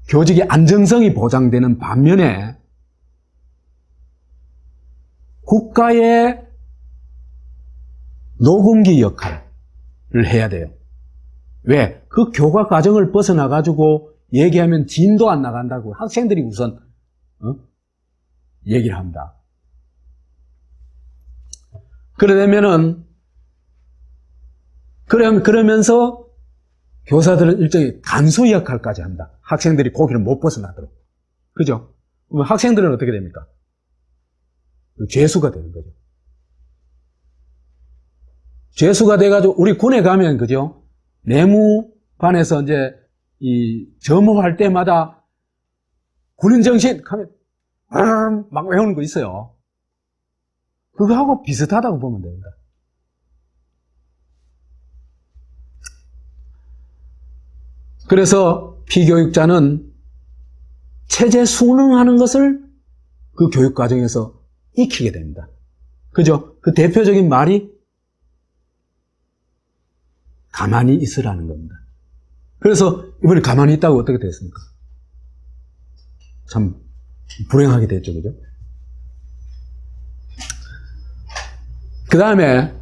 교직의 안정성이 보장되는 반면에 국가의 녹음기 역할을 해야 돼요. 왜? 그 교과 과정을 벗어나가지고 얘기하면 진도 안 나간다고 학생들이 우선 얘기를 합니다. 그러면서 교사들은 일종의 간수 역할까지 합니다. 학생들이 거기를 못 벗어나도록. 그죠? 그러면 학생들은 어떻게 됩니까? 죄수가 되는 거죠. 죄수가 돼가지고 우리 군에 가면 그죠? 내무반에서 이제 이 점호할 때마다 군인 정신 하면 막 외우는 거 있어요. 그거하고 비슷하다고 보면 됩니다. 그래서 피교육자는 체제 순응하는 것을 그 교육 과정에서 익히게 됩니다. 그죠? 그 대표적인 말이 가만히 있으라는 겁니다. 그래서 이번에 가만히 있다고 어떻게 됐습니까? 참 불행하게 됐죠. 그죠? 그 다음에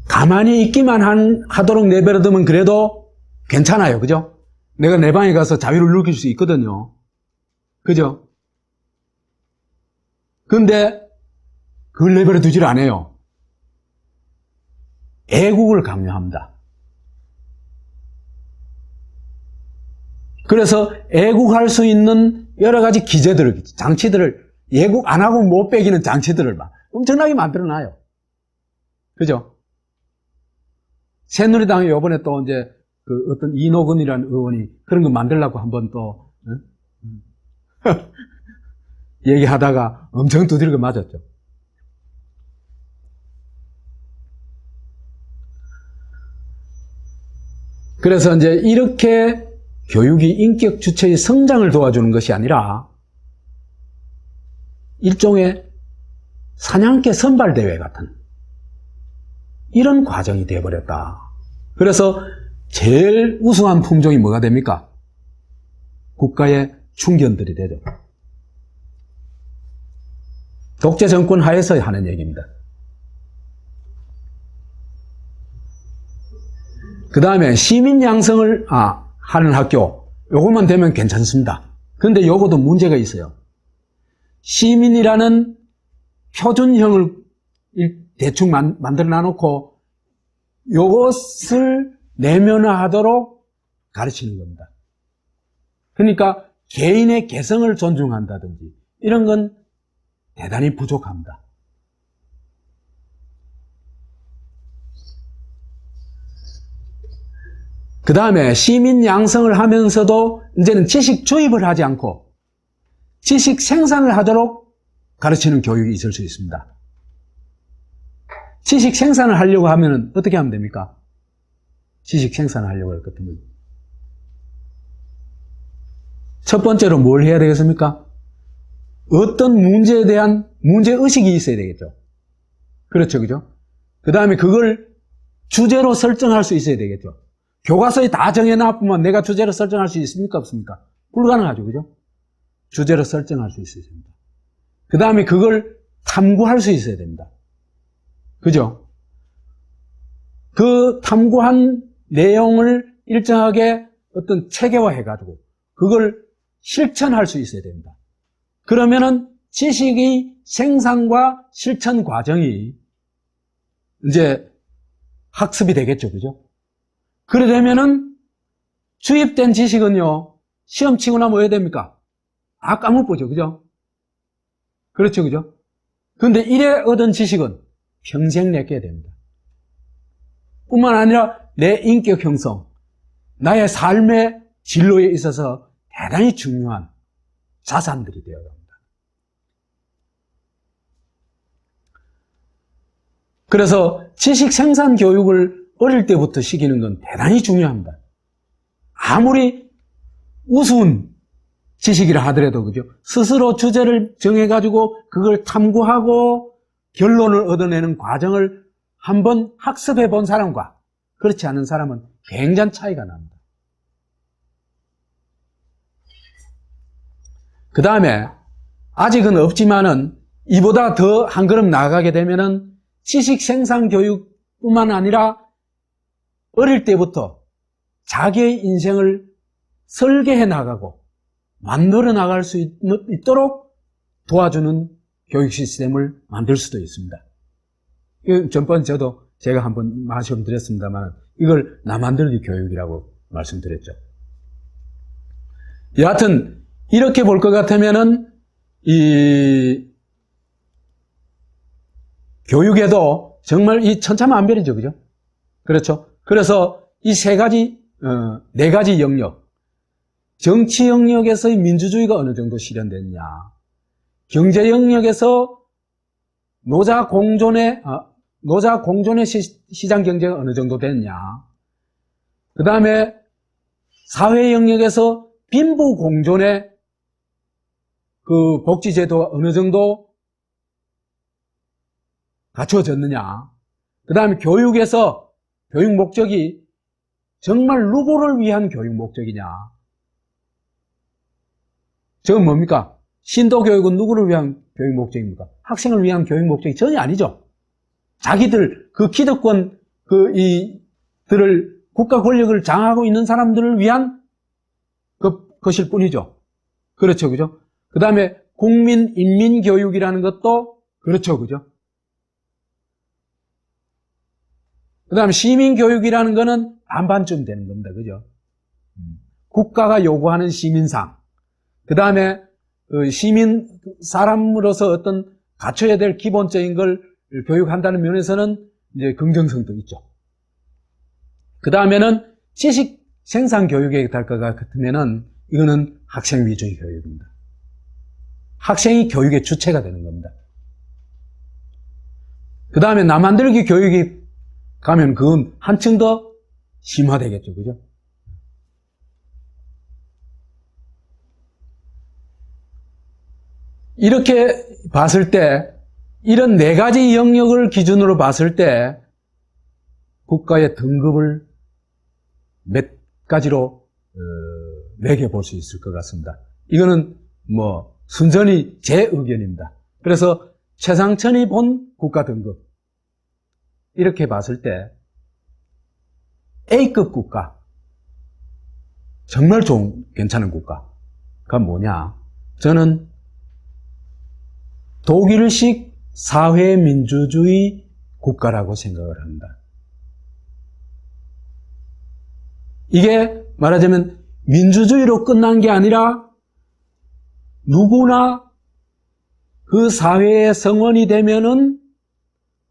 가만히 있기만 하도록 내버려두면 그래도 괜찮아요. 그죠? 내가 내 방에 가서 자유를 느낄 수 있거든요. 그죠? 근데 그걸 내버려두질 않아요. 애국을 강요합니다. 그래서 애국할 수 있는 여러 가지 기제들을, 장치들을, 애국 안 하고 못 빼기는 장치들을 막 엄청나게 만들어놔요. 그죠? 새누리당이 이번에 또 이제 그 어떤 이노근이라는 의원이 그런 거 만들려고 한번 또, 얘기하다가 엄청 두드리고 맞았죠. 그래서 이제 이렇게 교육이 인격 주체의 성장을 도와주는 것이 아니라 일종의 사냥개 선발대회 같은 이런 과정이 되어버렸다. 그래서 제일 우수한 품종이 뭐가 됩니까? 국가의 충견들이 되죠. 독재 정권 하에서 하는 얘기입니다. 그 다음에 시민 양성을 하는 학교, 요것만 되면 괜찮습니다. 근데 요것도 문제가 있어요. 시민이라는 표준형을 대충 만들어 놔놓고 요것을 내면화하도록 가르치는 겁니다. 그러니까 개인의 개성을 존중한다든지 이런 건 대단히 부족합니다. 그 다음에 시민 양성을 하면서도 이제는 지식 주입을 하지 않고 지식 생산을 하도록 가르치는 교육이 있을 수 있습니다. 지식 생산을 하려고 하면 어떻게 하면 됩니까? 지식 생산을 하려고 할 것 같으면 첫 번째로 뭘 해야 되겠습니까? 어떤 문제에 대한 문제의식이 있어야 되겠죠. 그렇죠, 그죠? 그 다음에 그걸 주제로 설정할 수 있어야 되겠죠. 교과서에 다 정해놨으면 내가 주제로 설정할 수 있습니까? 없습니까? 불가능하죠, 그죠? 주제로 설정할 수 있어야 됩니다. 그 다음에 그걸 탐구할 수 있어야 됩니다. 그죠? 그 탐구한 내용을 일정하게 어떤 체계화해가지고 그걸 실천할 수 있어야 됩니다. 그러면은 지식의 생산과 실천 과정이 이제 학습이 되겠죠, 그죠? 그러려면은 주입된 지식은요, 시험 치고 나면 뭐 해야 됩니까? 까먹보죠, 그죠? 그렇죠, 그죠? 근데 이래 얻은 지식은 평생 내게 됩니다. 뿐만 아니라 내 인격 형성, 나의 삶의 진로에 있어서 대단히 중요한 자산들이 되어야 합니다. 그래서 지식 생산 교육을 어릴 때부터 시키는 건 대단히 중요합니다. 아무리 우스운 지식이라 하더라도, 그죠? 스스로 주제를 정해가지고 그걸 탐구하고 결론을 얻어내는 과정을 한번 학습해 본 사람과 그렇지 않은 사람은 굉장히 차이가 납니다. 그 다음에 아직은 없지만은 이보다 더 한 걸음 나아가게 되면은 지식 생산 교육뿐만 아니라 어릴 때부터 자기의 인생을 설계해 나가고 만들어 나갈 수 있도록 도와주는 교육 시스템을 만들 수도 있습니다. 전번 저도 제가 한번 말씀드렸습니다만 이걸 나만들기 교육이라고 말씀드렸죠. 여하튼 이렇게 볼 것 같으면은 이 교육에도 정말 이 천차만별이죠, 그죠? 그렇죠. 그래서 이 네 가지 영역, 정치 영역에서의 민주주의가 어느 정도 실현됐냐, 경제 영역에서 노자 공존의 시장 경제가 어느 정도 됐냐, 그 다음에 사회 영역에서 빈부 공존의 그 복지제도가 어느 정도 갖춰졌느냐, 그 다음에 교육에서 교육 목적이 정말 누구를 위한 교육 목적이냐. 저건 뭡니까? 신도 교육은 누구를 위한 교육 목적입니까? 학생을 위한 교육 목적이 전혀 아니죠. 자기들, 그 기득권, 이들을, 국가 권력을 장악하고 있는 사람들을 위한 것일 뿐이죠. 그렇죠, 그죠? 그 다음에 국민, 인민 교육이라는 것도 그렇죠, 그죠? 그 다음에 시민 교육이라는 거는 반반쯤 되는 겁니다, 그죠? 국가가 요구하는 시민상. 그 다음에 사람으로서 어떤 갖춰야 될 기본적인 걸 교육한다는 면에서는 이제 긍정성도 있죠. 그 다음에는 지식 생산 교육에 달 것 같으면은 이거는 학생 위주의 교육입니다. 학생이 교육의 주체가 되는 겁니다. 그 다음에 나만들기 교육이 가면 그건 한층 더 심화되겠죠, 그죠? 이렇게 봤을 때, 이런 네 가지 영역을 기준으로 봤을 때, 국가의 등급을 몇 가지로 매겨볼 수 있을 것 같습니다. 이거는 순전히 제 의견입니다. 그래서 최상천이 본 국가 등급, 이렇게 봤을 때 A급 국가, 정말 괜찮은 국가가 뭐냐? 저는 독일식 사회민주주의 국가라고 생각을 합니다. 이게 말하자면 민주주의로 끝난 게 아니라 누구나 그 사회의 성원이 되면은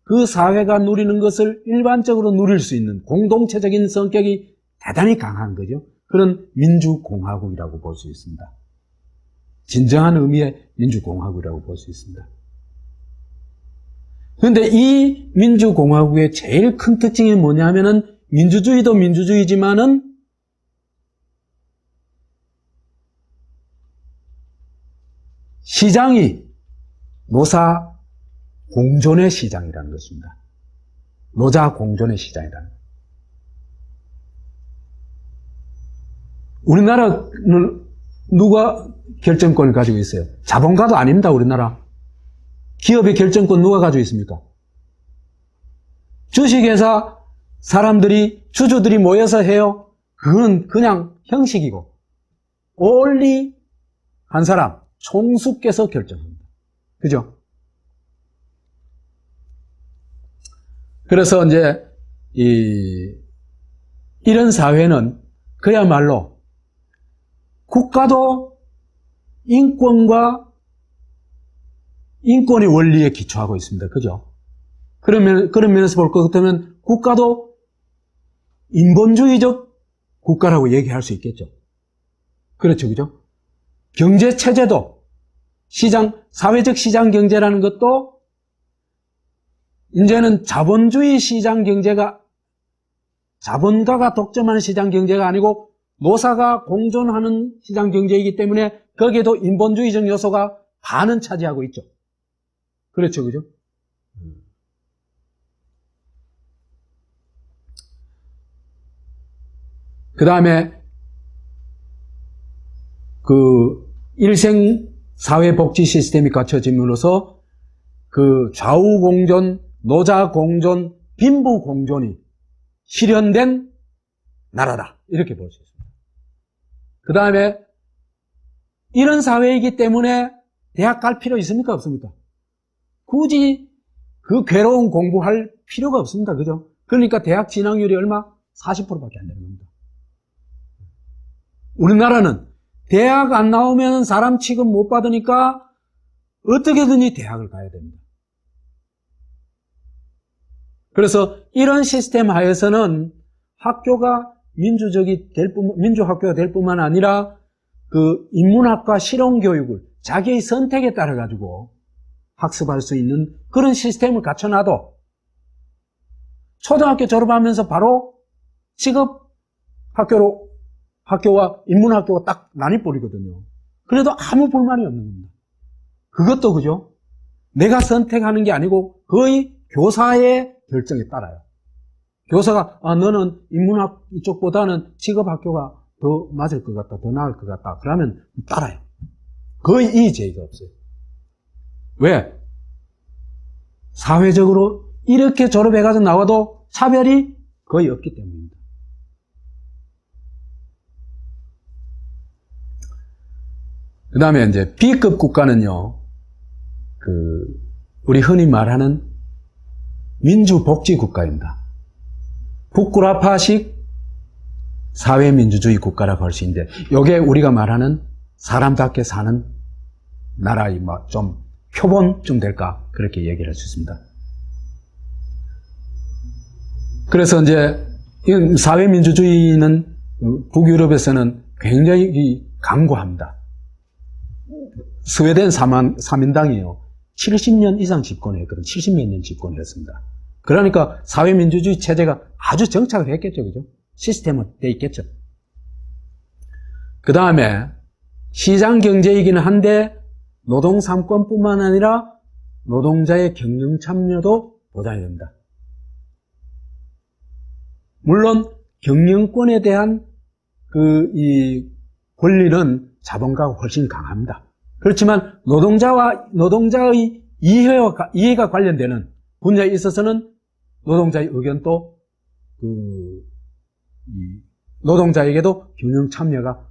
그 사회가 누리는 것을 일반적으로 누릴 수 있는 공동체적인 성격이 대단히 강한 거죠. 그런 민주공화국이라고 볼 수 있습니다. 진정한 의미의 민주공화국이라고 볼 수 있습니다. 그런데 이 민주공화국의 제일 큰 특징이 뭐냐면은 민주주의도 민주주의지만은 시장이 노사 공존의 시장이라는 것입니다. 노자 공존의 시장이라는 것. 우리나라는 누가 결정권을 가지고 있어요? 자본가도 아닙니다, 우리나라. 기업의 결정권 누가 가지고 있습니까? 주식회사 주주들이 모여서 해요. 그건 그냥 형식이고, only 한 사람, 총수께서 결정합니다. 그죠? 그래서 이제 이런 사회는 그야말로 국가도 인권의 원리에 기초하고 있습니다. 그죠? 그런 면에서 볼 것 같으면 국가도 인본주의적 국가라고 얘기할 수 있겠죠. 그렇죠, 그죠? 경제 체제도 사회적 시장 경제라는 것도 이제는 자본주의 시장 경제가, 자본가가 독점하는 시장 경제가 아니고 노사가 공존하는 시장 경제이기 때문에 거기에도 인본주의적 요소가 반은 차지하고 있죠. 그렇죠, 그죠? 그 다음에 일생 사회복지 시스템이 갖춰짐으로써 그 좌우 공존, 노자 공존, 빈부 공존이 실현된 나라다. 이렇게 볼 수 있습니다. 그 다음에 이런 사회이기 때문에 대학 갈 필요 있습니까? 없습니까? 굳이 그 괴로운 공부할 필요가 없습니다. 그죠? 그러니까 대학 진학률이 얼마? 40%밖에 안 되는 겁니다. 우리나라는 대학 안 나오면 사람 취급 못 받으니까 어떻게든지 대학을 가야 됩니다. 그래서 이런 시스템 하에서는 학교가 민주학교가 될 뿐만 아니라 그 인문학과 실용교육을 자기의 선택에 따라 가지고 학습할 수 있는 그런 시스템을 갖춰놔도 초등학교 졸업하면서 바로 학교와 인문학교가 딱 나뉘어버리거든요. 그래도 아무 불만이 없는 겁니다. 그것도 그죠? 내가 선택하는 게 아니고 거의 교사의 결정에 따라요. 교사가 너는 인문학 이쪽보다는 직업학교가 더 맞을 것 같다, 더 나을 것 같다. 그러면 따라요. 거의 이의제의가 없어요. 왜? 사회적으로 이렇게 졸업해가지고 나와도 차별이 거의 없기 때문입니다. 그 다음에 이제 B급 국가는요, 우리 흔히 말하는 민주복지 국가입니다. 북구라파식 사회민주주의 국가라고 할 수 있는데, 요게 우리가 말하는 사람답게 사는 나라의 좀 표본쯤 될까? 그렇게 얘기를 할 수 있습니다. 그래서 이제 사회민주주의는 북유럽에서는 굉장히 강고합니다. 스웨덴 3인당이요. 70년 이상 집권했거든. 70몇 년 집권을 했습니다. 그러니까 사회민주주의 체제가 아주 정착을 했겠죠. 그죠? 시스템은 돼 있겠죠. 그 다음에 시장경제이기는 한데 노동삼권뿐만 아니라 노동자의 경영 참여도 보장이 됩니다. 물론 경영권에 대한 이 권리는 자본가가 훨씬 강합니다. 그렇지만 노동자의 이해가 관련되는 분야에 있어서는 노동자의 의견도 노동자에게도 경영 참여가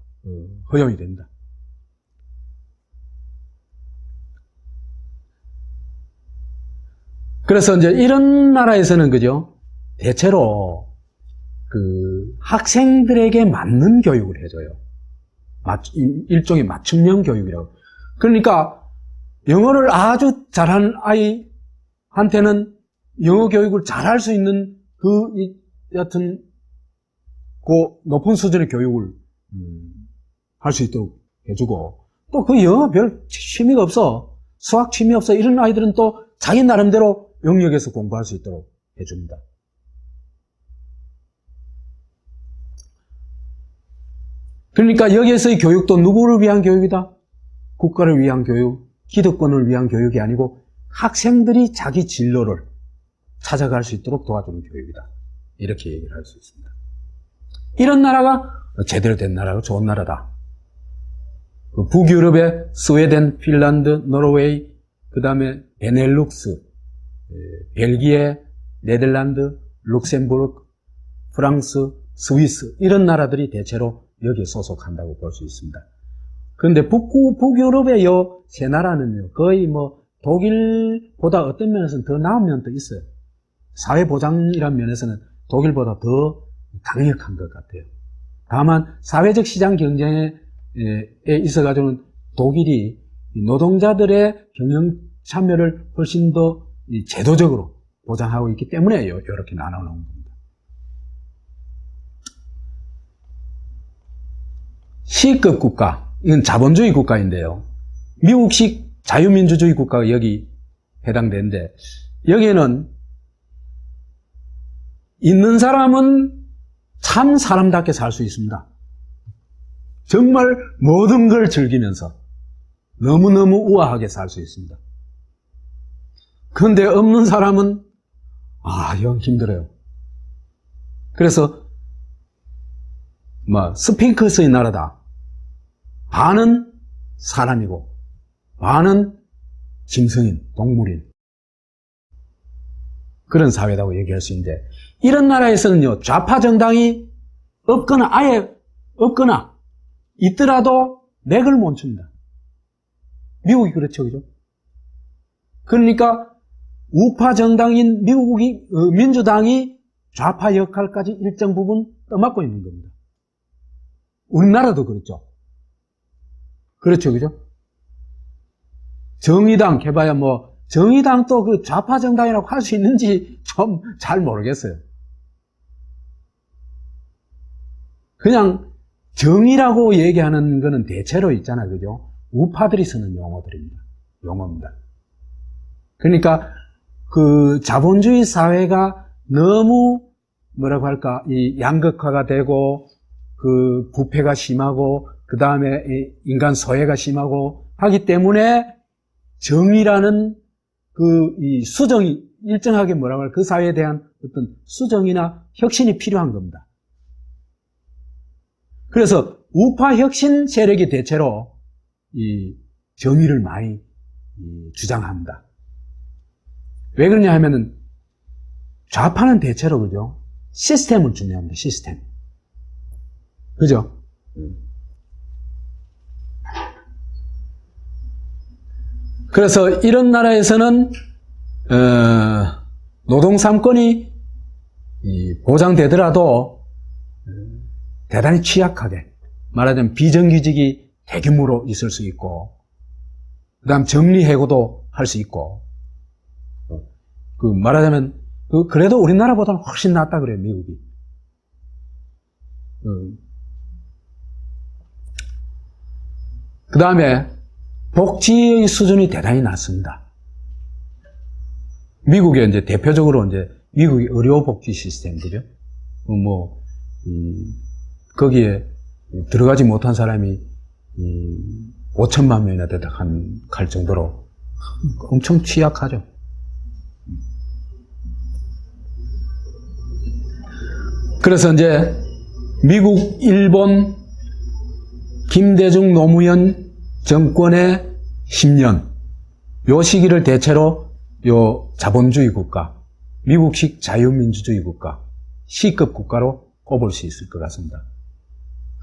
허용이 됩니다. 그래서 이제 이런 나라에서는 그죠? 대체로 학생들에게 맞는 교육을 해줘요. 일종의 맞춤형 교육이라고. 그러니까 영어를 아주 잘하는 아이한테는 영어 교육을 잘할 수 있는 여튼 높은 수준의 교육을 할 수 있도록 해주고, 또 그 영어 별 취미가 없어, 수학 취미 없어, 이런 아이들은 또 자기 나름대로 영역에서 공부할 수 있도록 해줍니다. 그러니까 여기에서의 교육도 누구를 위한 교육이다? 국가를 위한 교육, 기득권을 위한 교육이 아니고 학생들이 자기 진로를 찾아갈 수 있도록 도와주는 교육이다. 이렇게 얘기를 할 수 있습니다. 이런 나라가 제대로 된 나라고 좋은 나라다. 북유럽의 스웨덴, 핀란드, 노르웨이, 그 다음에 베넬룩스, 벨기에, 네덜란드, 룩셈부르크, 프랑스, 스위스, 이런 나라들이 대체로 여기에 소속한다고 볼 수 있습니다. 그런데 북유럽의 요 세 나라는요, 거의 독일보다 어떤 면에서는 더 나은 면도 있어요. 사회보장이라는 면에서는 독일보다 더 강력한 것 같아요. 다만, 사회적 시장 경쟁에 있어가지고는 독일이 노동자들의 경영 참여를 훨씬 더 제도적으로 보장하고 있기 때문에 이렇게 나눠놓은 겁니다. C급 국가, 이건 자본주의 국가인데요. 미국식 자유민주주의 국가가 여기 해당되는데, 여기에는 있는 사람은 참 사람답게 살 수 있습니다. 정말 모든 걸 즐기면서 너무너무 우아하게 살 수 있습니다. 그런데 없는 사람은 영 힘들어요. 그래서 스핑크스의 나라다. 반은 사람이고 많은 짐승인, 동물인 그런 사회라고 얘기할 수 있는데, 이런 나라에서는요, 좌파 정당이 없거나 아예 없거나 있더라도 맥을 못 춥니다. 미국이 그렇죠, 그죠? 그러니까 우파 정당인 민주당이 좌파 역할까지 일정 부분 떠맡고 있는 겁니다. 우리나라도 그렇죠. 그렇죠, 그죠? 정의당 해봐야 뭐 정의당도 그 좌파 정당이라고 할 수 있는지 좀 잘 모르겠어요. 그냥 정의라고 얘기하는 거는 대체로 있잖아요, 그죠? 우파들이 쓰는 용어입니다. 그러니까 그 자본주의 사회가 너무 뭐라고 할까, 이 양극화가 되고 그 부패가 심하고 그 다음에 인간 소외가 심하고 하기 때문에 정의라는 이 수정이 일정하게 뭐라고 할까, 그 사회에 대한 어떤 수정이나 혁신이 필요한 겁니다. 그래서 우파 혁신 세력이 대체로 이 정의를 많이 주장합니다. 왜 그러냐 하면은 좌파는 대체로 그죠? 시스템을 중요합니다. 시스템. 그죠? 그래서 이런 나라에서는 노동 3권이 보장되더라도 대단히 취약하게, 말하자면 비정규직이 대규모로 있을 수 있고, 그 다음 정리해고도 할 수 있고, 말하자면 그래도 우리나라보다는 훨씬 낫다 그래요, 미국이. 그 다음에 복지의 수준이 대단히 낮습니다. 미국의 이제 대표적으로 이제 미국의 의료복지 시스템들이요. 거기에 들어가지 못한 사람이 5천만 명이나 갈 정도로 엄청 취약하죠. 그래서 이제 미국, 일본, 김대중 노무현 정권의 10년, 요 시기를 대체로 요 자본주의 국가, 미국식 자유민주주의 국가, C급 국가로 꼽을 수 있을 것 같습니다.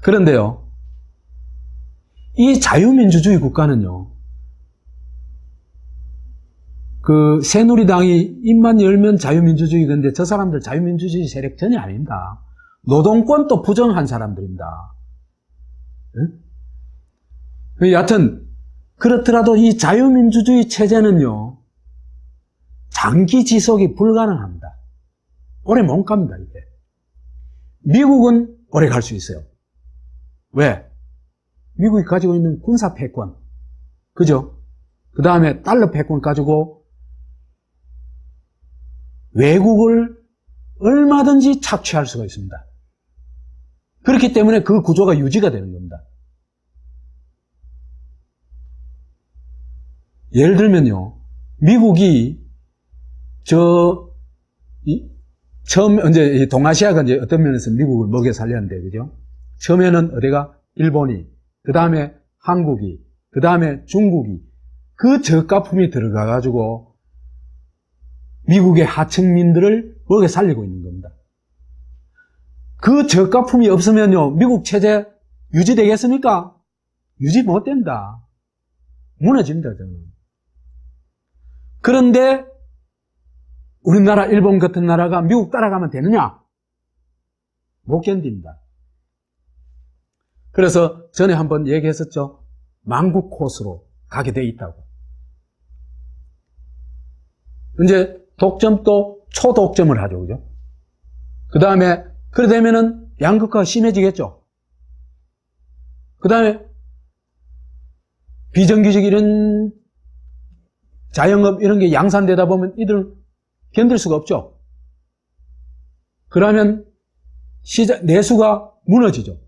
그런데요, 이 자유민주주의 국가는요, 그 새누리당이 입만 열면 자유민주주의, 근데 저 사람들 자유민주주의 세력 전혀 아닙니다. 노동권도 부정한 사람들입니다. 여하튼 그렇더라도 이 자유민주주의 체제는요, 장기 지속이 불가능합니다. 오래 못 갑니다, 이게. 미국은 오래 갈 수 있어요. 왜? 미국이 가지고 있는 군사 패권, 그죠? 그 다음에 달러 패권 가지고 외국을 얼마든지 착취할 수가 있습니다. 그렇기 때문에 그 구조가 유지가 되는 겁니다. 예를 들면요, 미국이 처음 이제 동아시아가 이제 어떤 면에서 미국을 먹여 살렸는데, 그죠? 처음에는 어디가 일본이, 그 다음에 한국이, 그 다음에 중국이 그 저가품이 들어가 가지고 미국의 하층민들을 먹여 살리고 있는 겁니다. 그 저가품이 없으면요, 미국 체제 유지되겠습니까? 유지 못 된다. 무너집니다, 저는. 그런데 우리나라, 일본 같은 나라가 미국 따라가면 되느냐? 못 견딥니다. 그래서 전에 한번 얘기했었죠. 만국 코스로 가게 돼 있다고. 이제 독점도 초독점을 하죠, 그죠? 그 다음에, 그래 되면은 양극화가 심해지겠죠? 그 다음에 비정규직 이런 자영업 이런 게 양산되다 보면 이들 견딜 수가 없죠. 그러면 내수가 무너지죠.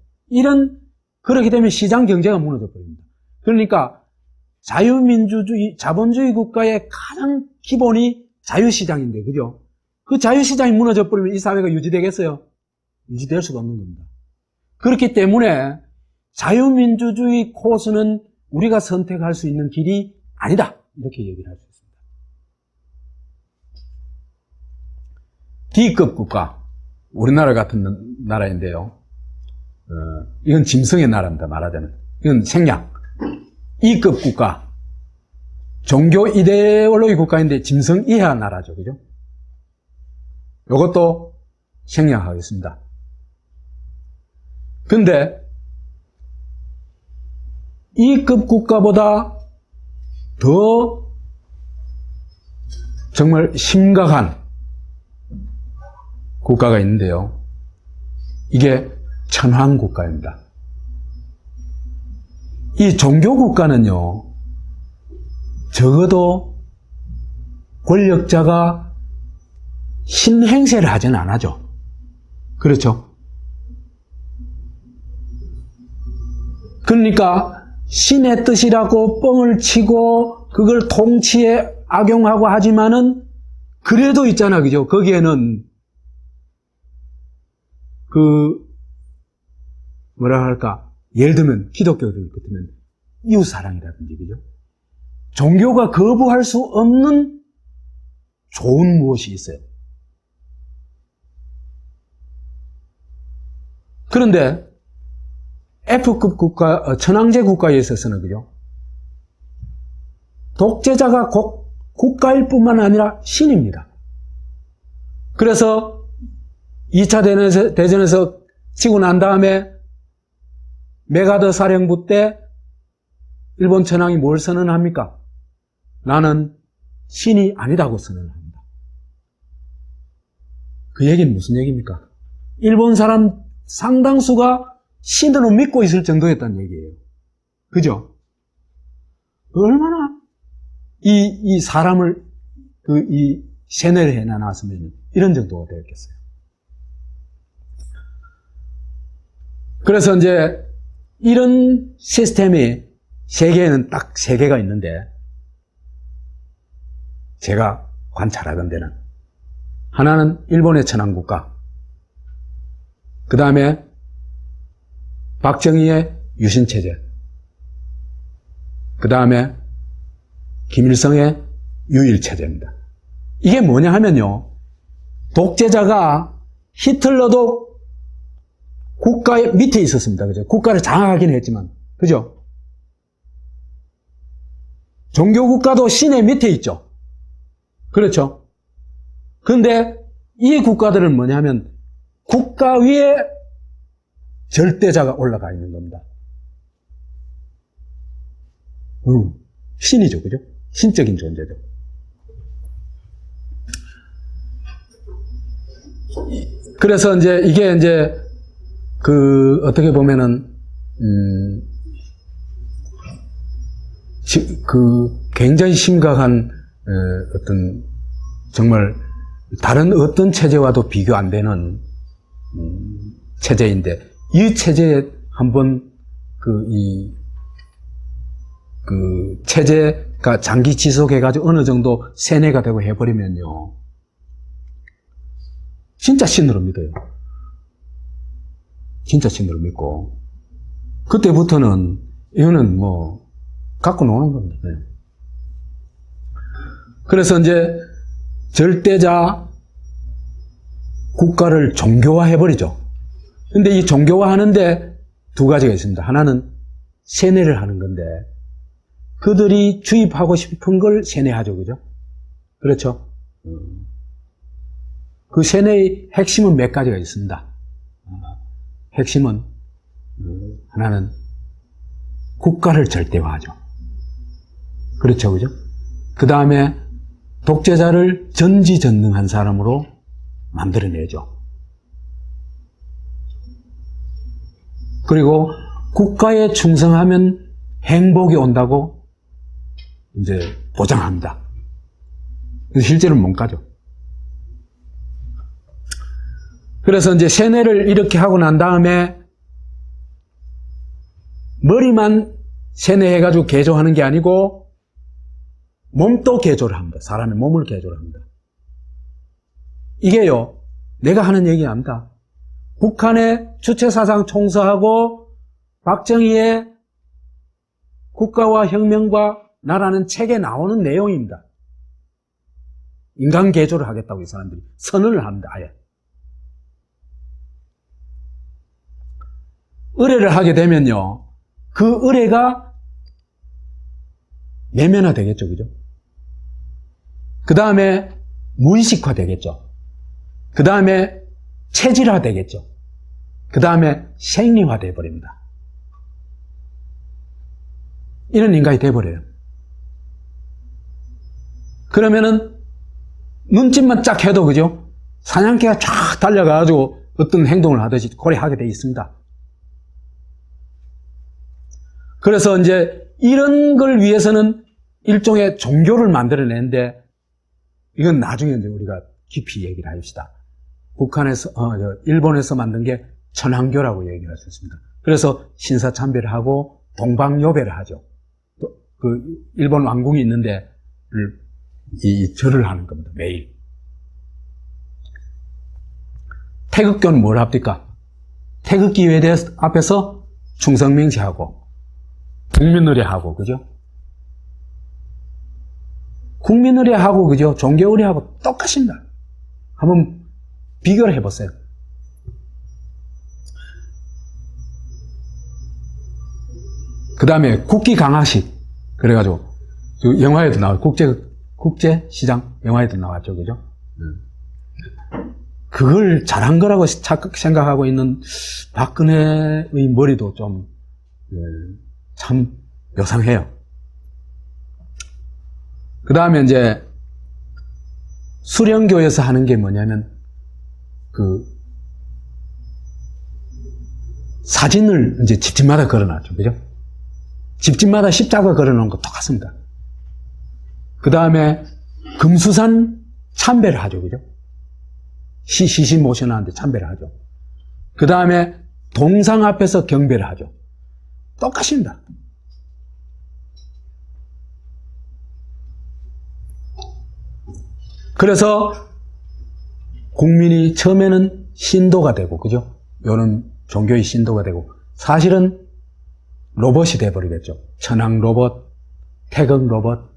그렇게 되면 시장 경제가 무너져 버립니다. 그러니까 자유민주주의, 자본주의 국가의 가장 기본이 자유시장인데, 그죠? 그 자유시장이 무너져 버리면 이 사회가 유지되겠어요? 유지될 수가 없는 겁니다. 그렇기 때문에 자유민주주의 코스는 우리가 선택할 수 있는 길이 아니다. 이렇게 얘기를 할 수 있습니다. D급 국가, 우리나라 같은 나라인데요. 이건 짐승의 나라입니다. 말하자면. 이건 생략. E급 국가, 종교 이데올로기 국가인데 짐승 이하 나라죠. 그죠? 이것도 생략하겠습니다. 근데 E급 국가보다 더 정말 심각한 국가가 있는데요. 이게 천황국가입니다. 이 종교국가는요, 적어도 권력자가 신행세를 하지는 않아죠. 그렇죠? 그러니까 신의 뜻이라고 뻥을 치고 그걸 통치에 악용하고 하지만은 그래도 있잖아, 그죠? 거기에는 뭐라 할까? 예를 들면 기독교들 같으면 이웃사랑이라든지, 그죠? 종교가 거부할 수 없는 좋은 무엇이 있어요. 그런데 F급 국가, 천황제 국가에 있어서는, 그죠? 독재자가 국가일 뿐만 아니라 신입니다. 그래서 2차 대전에서 치고 난 다음에 메가더 사령부 때 일본 천황이 뭘 선언합니까? 나는 신이 아니라고 선언합니다. 그 얘기는 무슨 얘기입니까? 일본 사람 상당수가 신으로 믿고 있을 정도였다는 얘기예요. 그죠? 얼마나 이 사람을 이 세뇌를 해놔놨으면 이런 정도가 되었겠어요. 그래서 이제 이런 시스템이 세계에는 딱 3개가 있는데, 제가 관찰하건대는 하나는 일본의 천황국가, 그 다음에 박정희의 유신체제, 그 다음에 김일성의 유일체제입니다. 이게 뭐냐 하면요, 독재자가 히틀러도 국가의 밑에 있었습니다. 그죠? 국가를 장악하긴 했지만, 그죠? 종교국가도 신의 밑에 있죠. 그렇죠? 근데 이 국가들은 뭐냐면 국가 위에 절대자가 올라가 있는 겁니다. 신이죠, 그죠? 신적인 존재죠. 그래서 이게 어떻게 보면은, 굉장히 심각한, 정말, 다른 어떤 체제와도 비교 안 되는, 체제인데, 이 체제에 한번, 체제가 장기 지속해가지고 어느 정도 세뇌가 되고 해버리면요, 진짜 신으로 믿어요. 진짜 신으로 믿고, 그때부터는 이거는 갖고 노는 겁니다. 그래서 절대자 국가를 종교화해버리죠. 근데 이 종교화하는데 2가지가 있습니다. 하나는 세뇌를 하는 건데, 그들이 주입하고 싶은 걸 세뇌하죠. 그죠? 그렇죠? 그 세뇌의 핵심은 몇 가지가 있습니다. 핵심은, 하나는 국가를 절대화하죠. 그렇죠, 그죠? 그 다음에 독재자를 전지전능한 사람으로 만들어내죠. 그리고 국가에 충성하면 행복이 온다고 보장합니다. 실제로는 못 가죠. 그래서 세뇌를 이렇게 하고 난 다음에 머리만 세뇌해가지고 개조하는 게 아니고 몸도 개조를 합니다. 사람의 몸을 개조를 합니다. 이게요, 내가 하는 얘기 아닙니다. 북한의 주체사상 총서하고 박정희의 국가와 혁명과 나라는 책에 나오는 내용입니다. 인간 개조를 하겠다고 이 사람들이 선언을 합니다. 아예. 의뢰를 하게 되면요, 그 의뢰가 내면화 되겠죠, 그죠? 그 다음에 무의식화 되겠죠. 그 다음에 체질화 되겠죠. 그 다음에 생리화 되어버립니다. 이런 인간이 되어버려요. 그러면은 눈짓만 쫙 해도, 그죠? 사냥개가 쫙 달려가가지고 어떤 행동을 하듯이 고래하게 되어 있습니다. 그래서 이제 이런 걸 위해서는 일종의 종교를 만들어내는데, 이건 나중에 이제 우리가 깊이 얘기를 합시다. 일본에서 만든 게 천황교라고 얘기를 할 수 있습니다. 그래서 신사참배를 하고 동방요배를 하죠. 또 그 일본 왕궁이 있는데 이 절을 하는 겁니다. 매일. 태극교는 뭘 합니까? 태극기 외대 앞에서 충성맹세하고 국민의례하고, 그죠? 국민의례하고, 그죠? 종교의례하고 똑같습니다. 한번 비교를 해보세요. 그 다음에 국기 강화식. 그래가지고, 영화에도 나와요. 국제시장 영화에도 나왔죠. 그죠? 그걸 잘한 거라고 생각하고 있는 박근혜의 머리도 좀, 참 요상해요. 그 다음에 이제 수령교에서 하는 게 뭐냐면 사진을 이제 집집마다 걸어놨죠. 그죠? 집집마다 십자가 걸어놓은 거 똑같습니다. 그 다음에 금수산 참배를 하죠. 그죠? 시신 모셔놨는데 참배를 하죠. 그 다음에 동상 앞에서 경배를 하죠. 똑같습니다. 그래서 국민이 처음에는 신도가 되고, 그죠? 요런 종교의 신도가 되고, 사실은 로봇이 돼버리겠죠. 천황 로봇, 태극 로봇,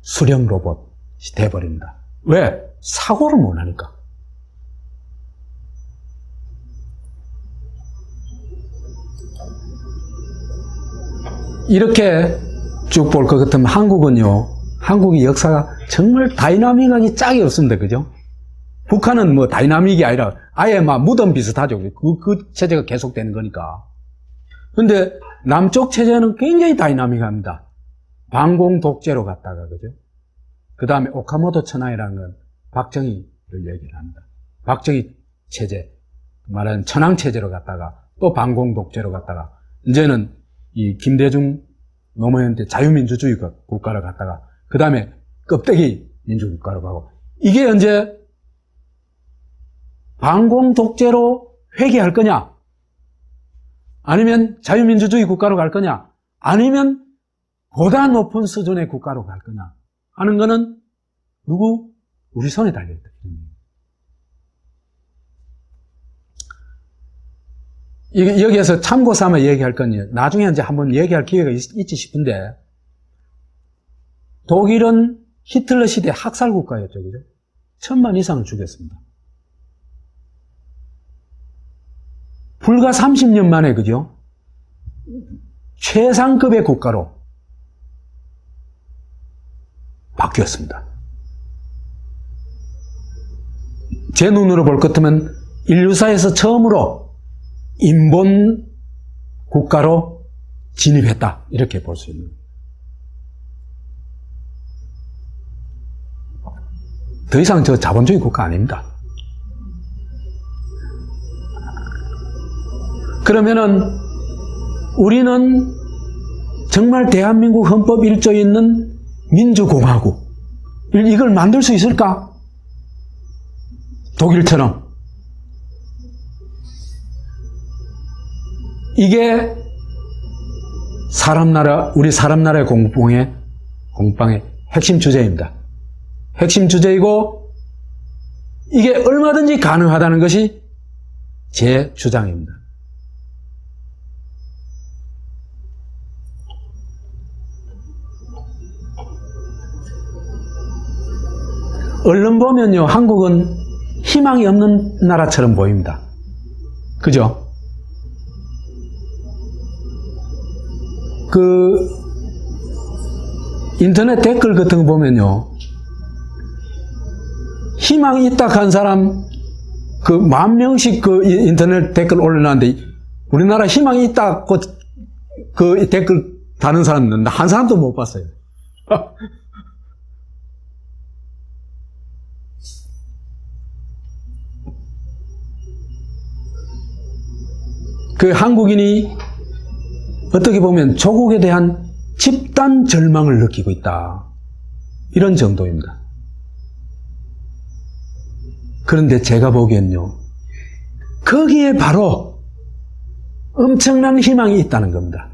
수령 로봇이 돼버립니다. 왜? 사고를 못 하니까. 이렇게 쭉 볼 것 같으면 한국의 역사가 정말 다이나믹하게 짝이 없습니다. 그죠? 북한은 뭐 다이나믹이 아니라 아예 막 무덤 비슷하죠. 그 체제가 계속되는 거니까. 근데 남쪽 체제는 굉장히 다이나믹합니다. 반공 독재로 갔다가, 그죠? 그 다음에 오카모토 천황이라는 건 박정희를 얘기를 합니다. 박정희 체제, 말하는 천황 체제로 갔다가 또 반공 독재로 갔다가 이제는 이 김대중 노무현 때 자유민주주의 국가로 갔다가 그 다음에 껍데기 민주국가로 가고, 이게 이제 반공 독재로 회귀할 거냐, 아니면 자유민주주의 국가로 갈 거냐, 아니면 보다 높은 수준의 국가로 갈 거냐 하는 거는 우리 손에 달려있다. 여기에서 참고 삼아 얘기할 건 나중에 이제 한번 얘기할 기회가 있지 싶은데, 독일은 히틀러 시대 학살 국가였죠. 그죠? 1000만 이상을 죽였습니다. 불과 30년 만에, 그죠? 최상급의 국가로 바뀌었습니다. 제 눈으로 볼 것 같으면 인류사에서 처음으로 인본 국가로 진입했다, 이렇게 볼 수 있는 거예요. 더 이상 저 자본주의 국가 아닙니다. 그러면은 우리는 정말 대한민국 헌법 1조에 있는 민주공화국, 이걸 만들 수 있을까? 독일처럼. 이게 우리 사람 나라의 공방의 핵심 주제입니다. 핵심 주제이고, 이게 얼마든지 가능하다는 것이 제 주장입니다. 언론 보면요, 한국은 희망이 없는 나라처럼 보입니다. 그죠? 인터넷 댓글 같은 거 보면요, 희망이 있다 한 사람, 10,000명씩 인터넷 댓글 올려놨는데, 우리나라 희망이 있다고 댓글 다는 사람은 한 사람도 못 봤어요. 한국인이 어떻게 보면 조국에 대한 집단 절망을 느끼고 있다. 이런 정도입니다. 그런데 제가 보기엔요, 거기에 바로 엄청난 희망이 있다는 겁니다.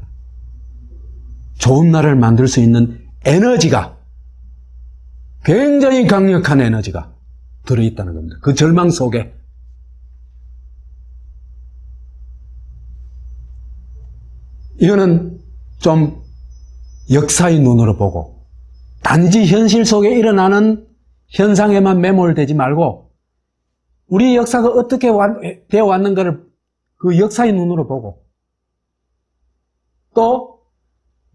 좋은 나라를 만들 수 있는 에너지가, 굉장히 강력한 에너지가 들어있다는 겁니다. 그 절망 속에. 이거는 좀 역사의 눈으로 보고, 단지 현실 속에 일어나는 현상에만 매몰되지 말고, 우리 역사가 어떻게 되어 왔는가를 그 역사의 눈으로 보고, 또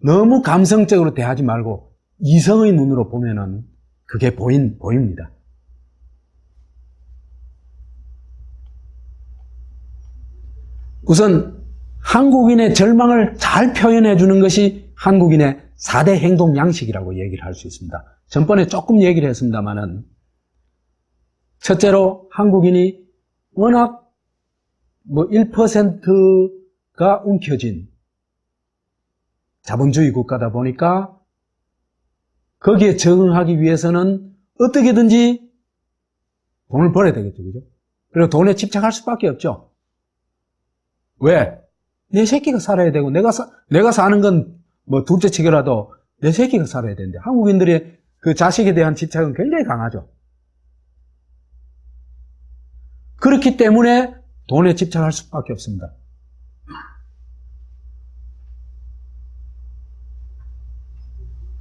너무 감성적으로 대하지 말고 이성의 눈으로 보면은 그게 보입니다. 우선 한국인의 절망을 잘 표현해 주는 것이 한국인의 4대 행동 양식이라고 얘기를 할 수 있습니다. 전번에 조금 얘기를 했습니다만은, 첫째로 한국인이 워낙 1%가 움켜쥔 자본주의 국가다 보니까 거기에 적응하기 위해서는 어떻게든지 돈을 벌어야 되겠죠. 그죠? 그리고 돈에 집착할 수밖에 없죠. 왜? 내 새끼가 살아야 되고, 내가 사는 건 둘째 치고라도 내 새끼가 살아야 되는데, 한국인들의 그 자식에 대한 집착은 굉장히 강하죠. 그렇기 때문에 돈에 집착할 수밖에 없습니다.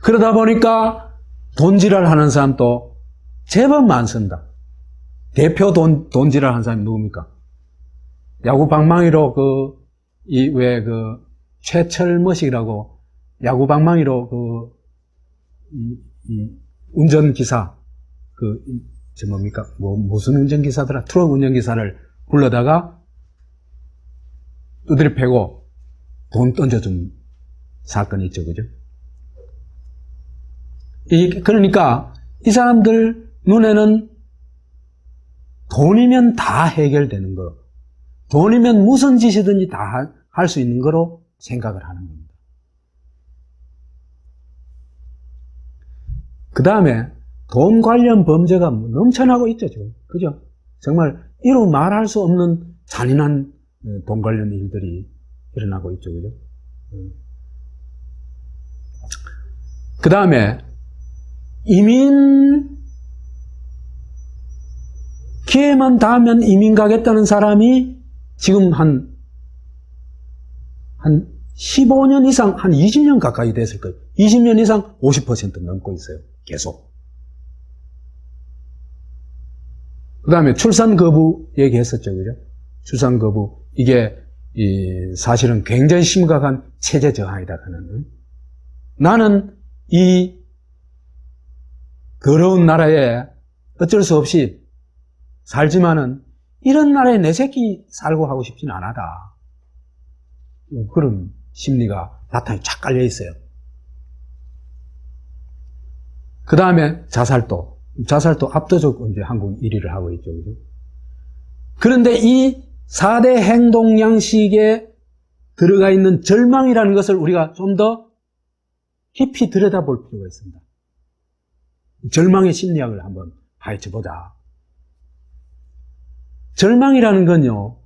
그러다 보니까 돈지랄 하는 사람도 제법 많습니다. 대표 돈지랄 하는 사람이 누굽니까? 야구 방망이로 최철머식이라고 야구 방망이로 운전기사, 무슨 운전기사더라? 트럭 운전기사를 불러다가 두드려 패고 돈 던져준 사건이 있죠. 그죠? 그러니까 이 사람들 눈에는 돈이면 다 해결되는 거, 돈이면 무슨 짓이든지 다 할 수 있는 거로 생각을 하는 겁니다. 그 다음에 돈 관련 범죄가 넘쳐나고 있죠, 지금. 그죠? 정말 이루 말할 수 없는 잔인한 돈 관련 일들이 일어나고 있죠, 그죠? 그 다음에 기회만 닿으면 이민 가겠다는 사람이 지금 한 15년 이상, 한 20년 가까이 됐을 거예요. 20년 이상 50% 넘고 있어요. 계속. 그 다음에 출산 거부 얘기했었죠. 그죠? 출산 거부. 이게, 사실은 굉장히 심각한 체제 저하이다 하는. 나는 이 더러운 나라에 어쩔 수 없이 살지만은 이런 나라에 내 새끼 살고 하고 싶진 않아다. 그런 심리가 바탕에 쫙 깔려 있어요. 그 다음에 자살도 압도적 이제 한국 1위를 하고 있죠. 그죠? 그런데 이 4대 행동 양식에 들어가 있는 절망이라는 것을 우리가 좀 더 깊이 들여다볼 필요가 있습니다. 절망의 심리학을 한번 파헤쳐 보자. 절망이라는 건요,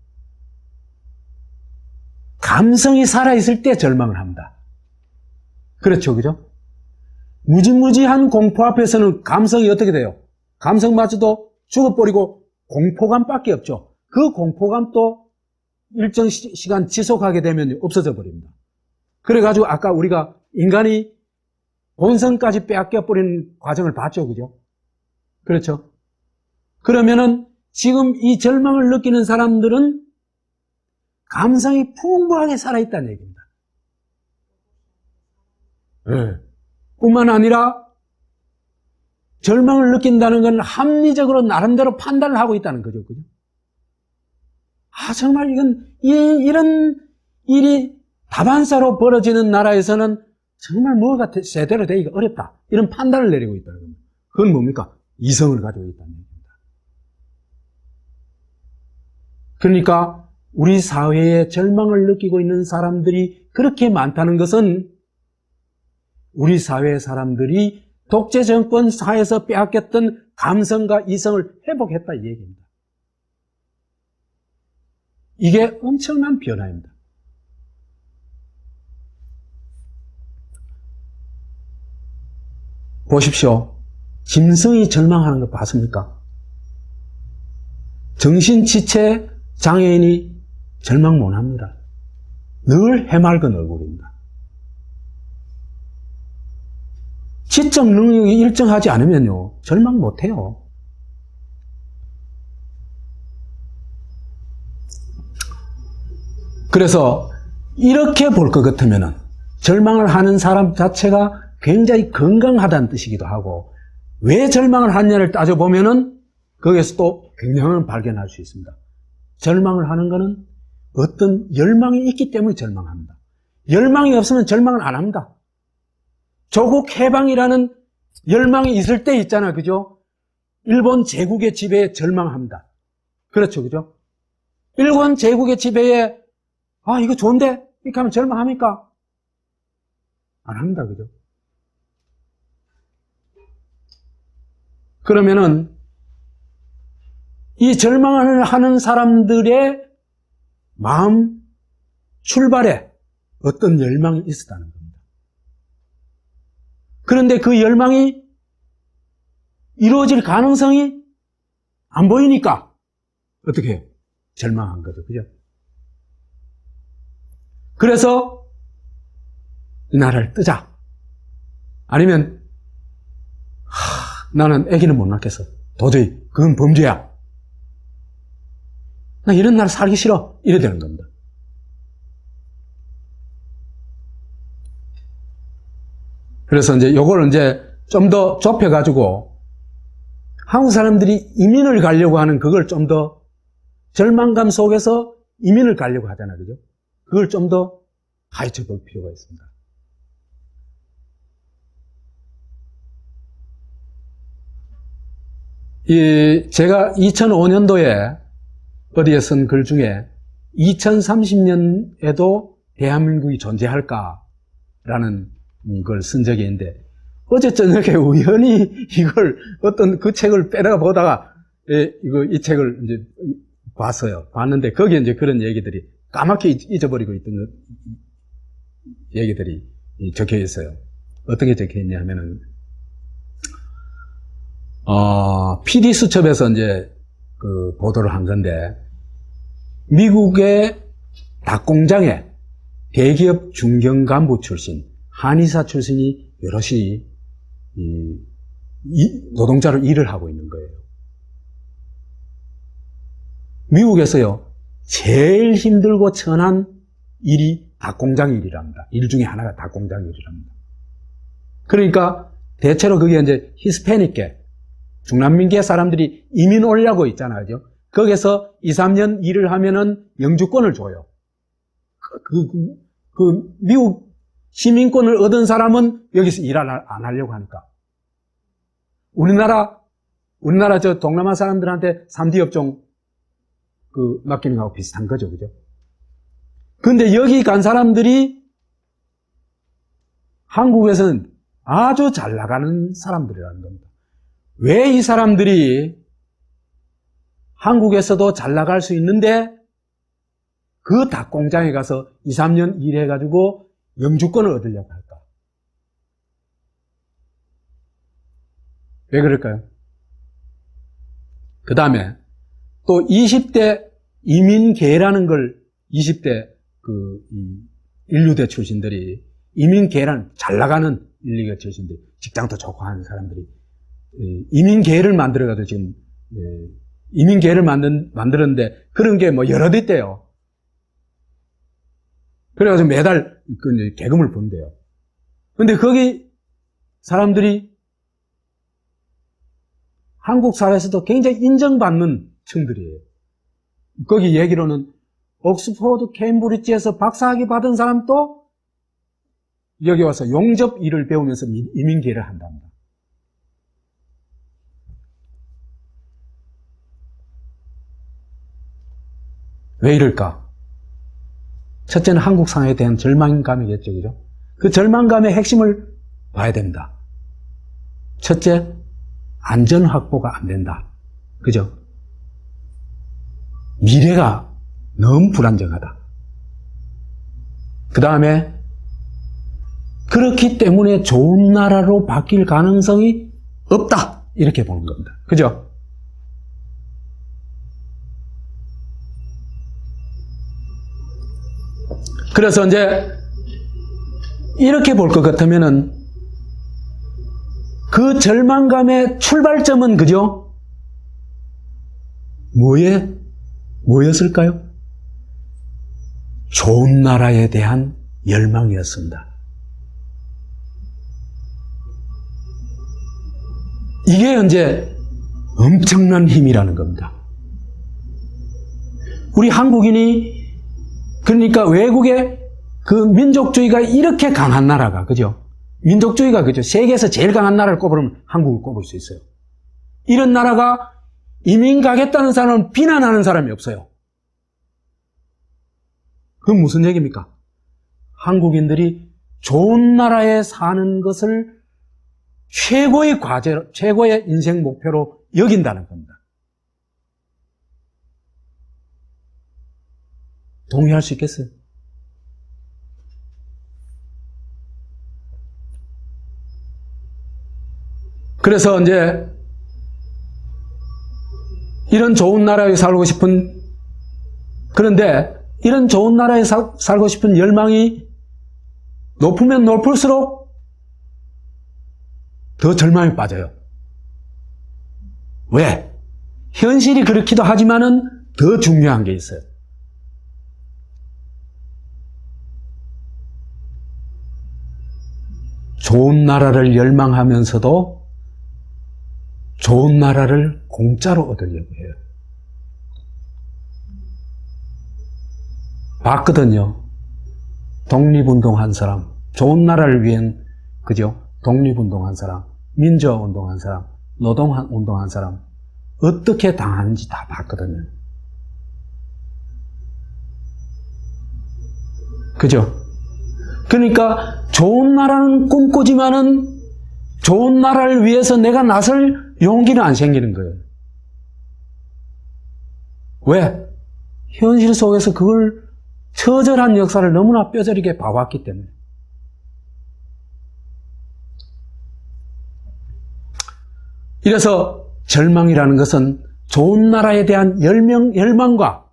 감성이 살아있을 때 절망을 합니다. 그렇죠, 그죠? 무지무지한 공포 앞에서는 감성이 어떻게 돼요? 감성마저도 죽어버리고 공포감밖에 없죠. 그 공포감도 일정 시간 지속하게 되면 없어져 버립니다. 그래가지고 아까 우리가 인간이 본성까지 빼앗겨버리는 과정을 봤죠, 그죠? 그렇죠? 그러면은 지금 이 절망을 느끼는 사람들은 감성이 풍부하게 살아있다는 얘기입니다. 네. 뿐만 아니라 절망을 느낀다는 건 합리적으로 나름대로 판단을 하고 있다는 거죠. 그죠? 정말 이런 일이 다반사로 벌어지는 나라에서는 정말 뭐가 제대로 되기가 어렵다. 이런 판단을 내리고 있다는 겁니다. 그건 뭡니까? 이성을 가지고 있다는 얘기입니다. 그러니까 우리 사회에 절망을 느끼고 있는 사람들이 그렇게 많다는 것은 우리 사회 사람들이 독재 정권 사회에서 빼앗겼던 감성과 이성을 회복했다 이 얘기입니다. 이게 엄청난 변화입니다. 보십시오. 짐승이 절망하는 거 봤습니까? 정신지체 장애인이 절망 못합니다. 늘 해맑은 얼굴입니다. 지적 능력이 일정하지 않으면요, 절망 못해요. 그래서 이렇게 볼 것 같으면은 절망을 하는 사람 자체가 굉장히 건강하다는 뜻이기도 하고, 왜 절망을 하느냐를 따져보면은 거기에서 또 균형을 발견할 수 있습니다. 절망을 하는 것은 어떤 열망이 있기 때문에 절망합니다. 열망이 없으면 절망을 안 합니다. 조국 해방이라는 열망이 있을 때 있잖아, 그죠? 일본 제국의 지배에 절망합니다. 그렇죠, 그죠? 일본 제국의 지배에 이거 좋은데? 이렇게 하면 절망합니까? 안 합니다, 그죠? 그러면은 이 절망을 하는 사람들의 마음 출발에 어떤 열망이 있었다는 겁니다. 그런데 그 열망이 이루어질 가능성이 안 보이니까 어떻게 해요? 절망한 거죠. 그죠? 그래서 이 나라를 뜨자. 아니면 나는 아기는 못 낳겠어. 도저히 그건 범죄야. 나 이런 나라 살기 싫어. 이래 되는 겁니다. 그래서 이제 요걸 이제 좀 더 좁혀가지고 한국 사람들이 이민을 가려고 하는 그걸 좀 더 절망감 속에서 이민을 가려고 하잖아요. 그죠? 그걸 좀 더 파헤쳐 볼 필요가 있습니다. 제가 2005년도에 어디에 쓴 글 중에 2030년에도 대한민국이 존재할까라는 걸 쓴 적이 있는데, 어제 저녁에 우연히 이걸 어떤 그 책을 빼다가 보다가 이 책을 이제 봤어요. 봤는데 거기에 이제 그런 얘기들이 까맣게 잊어버리고 있던 얘기들이 적혀 있어요. 어떻게 적혀 있냐 하면은 PD 수첩에서 이제 그 보도를 한 건데, 미국의 닭공장에 대기업 중견 간부 출신, 한의사 출신이 여럿이 노동자로 일을 하고 있는 거예요. 미국에서요, 제일 힘들고 천한 일이 닭공장 일이랍니다. 일 중에 하나가 닭공장 일이랍니다. 그러니까 대체로 그게 이제 히스패닉계, 중남미계 사람들이 이민 오려고 있잖아요. 거기서 2, 3년 일을 하면은 영주권을 줘요. 미국 시민권을 얻은 사람은 여기서 일 안 하려고 하니까. 우리나라 저 동남아 사람들한테 3D 업종 맡기는 거하고 비슷한 거죠. 그죠? 근데 여기 간 사람들이 한국에서는 아주 잘 나가는 사람들이라는 겁니다. 왜 이 사람들이 한국에서도 잘 나갈 수 있는데 그 닭공장에 가서 2, 3년 일해가지고 영주권을 얻으려고 할까? 왜 그럴까요? 그 다음에 또 20대 이민계라는 걸 20대 인류대 출신들이 이민계라는 잘 나가는 인류계 출신들이 직장도 좋고 하는 사람들이 이민계를 만들어가지고 지금 이민계를 만들었는데 그런 게 뭐 여러 대 있대요. 그래가지고 매달 그 계금을 번대요. 근데 거기 사람들이 한국 사회에서도 굉장히 인정받는 층들이에요. 거기 얘기로는 옥스퍼드, 케임브리지에서 박사학위 받은 사람도 여기 와서 용접 일을 배우면서 이민계를 한답니다. 왜 이럴까? 첫째는 한국 상황에 대한 절망감이겠죠, 그죠? 그 절망감의 핵심을 봐야 됩니다. 첫째, 안전 확보가 안 된다. 그죠? 미래가 너무 불안정하다. 그 다음에 그렇기 때문에 좋은 나라로 바뀔 가능성이 없다. 이렇게 보는 겁니다. 그죠? 그래서 이제 이렇게 볼 것 같으면은 그 절망감의 출발점은 그죠? 뭐였을까요? 좋은 나라에 대한 열망이었습니다. 이게 이제 엄청난 힘이라는 겁니다. 우리 한국인이 그러니까 외국의 그 민족주의가 이렇게 강한 나라가 그죠? 민족주의가 그죠? 세계에서 제일 강한 나라를 꼽으면 한국을 꼽을 수 있어요. 이런 나라가 이민 가겠다는 사람은 비난하는 사람이 없어요. 그건 무슨 얘기입니까? 한국인들이 좋은 나라에 사는 것을 최고의 과제로, 최고의 인생 목표로 여긴다는 겁니다. 동의할 수 있겠어요? 그래서 이제 이런 좋은 나라에 살고 싶은, 그런데 이런 좋은 나라에 살고 싶은 열망이 높으면 높을수록 더 절망에 빠져요. 왜? 현실이 그렇기도 하지만은 더 중요한 게 있어요. 좋은 나라를 열망하면서도 좋은 나라를 공짜로 얻으려고 해요. 봤거든요. 독립운동한 사람, 좋은 나라를 위한, 그죠? 독립운동한 사람, 민주화운동한 사람, 노동운동한 사람, 어떻게 당하는지 다 봤거든요. 그죠? 그러니까 좋은 나라는 꿈꾸지만은 좋은 나라를 위해서 내가 나설 용기는 안 생기는 거예요. 왜? 현실 속에서 그걸 처절한 역사를 너무나 뼈저리게 봐왔기 때문에. 이래서 절망이라는 것은 좋은 나라에 대한 열망과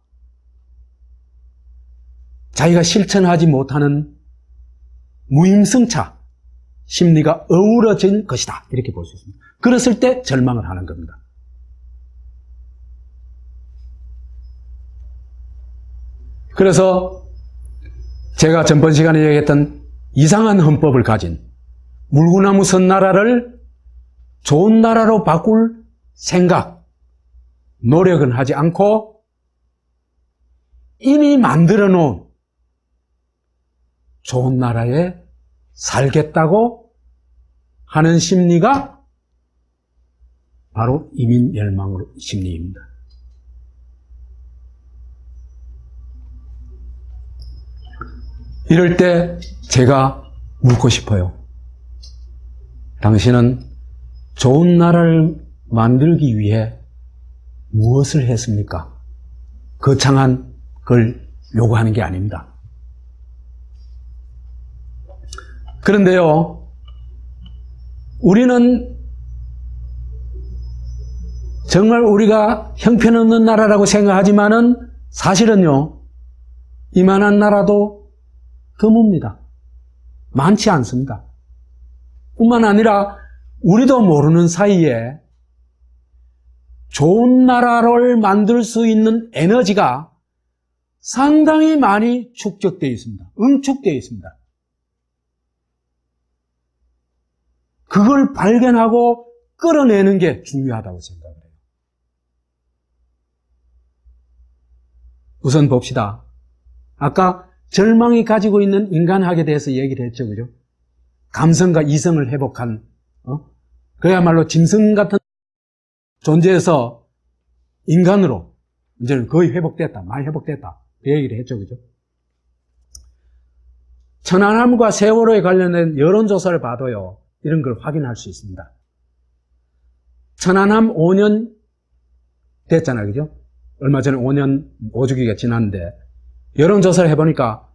자기가 실천하지 못하는 무임승차 심리가 어우러진 것이다. 이렇게 볼 수 있습니다. 그랬을 때 절망을 하는 겁니다. 그래서 제가 전번 시간에 얘기했던 이상한 헌법을 가진 물구나무 선 나라를 좋은 나라로 바꿀 생각, 노력은 하지 않고 이미 만들어 놓은 좋은 나라에 살겠다고 하는 심리가 바로 이민 열망 심리입니다. 이럴 때 제가 묻고 싶어요. 당신은 좋은 나라를 만들기 위해 무엇을 했습니까? 거창한 걸 요구하는 게 아닙니다. 그런데요, 우리는 정말 우리가 형편없는 나라라고 생각하지만은 사실은요, 이만한 나라도 드뭅니다. 많지 않습니다. 뿐만 아니라 우리도 모르는 사이에 좋은 나라를 만들 수 있는 에너지가 상당히 많이 축적되어 있습니다. 응축되어 있습니다. 그걸 발견하고 끌어내는 게 중요하다고 생각을 해요. 우선 봅시다. 아까 절망이 가지고 있는 인간학에 대해서 얘기를 했죠, 그죠? 감성과 이성을 회복한, 그야말로 짐승 같은 존재에서 인간으로 이제는 거의 회복됐다, 많이 회복됐다, 그 얘기를 했죠, 그죠? 천안함과 세월호에 관련된 여론조사를 봐도요, 이런 걸 확인할 수 있습니다. 천안함 5년 됐잖아요, 그죠? 얼마 전에 5년 5주기가 지났는데, 여론조사를 해보니까,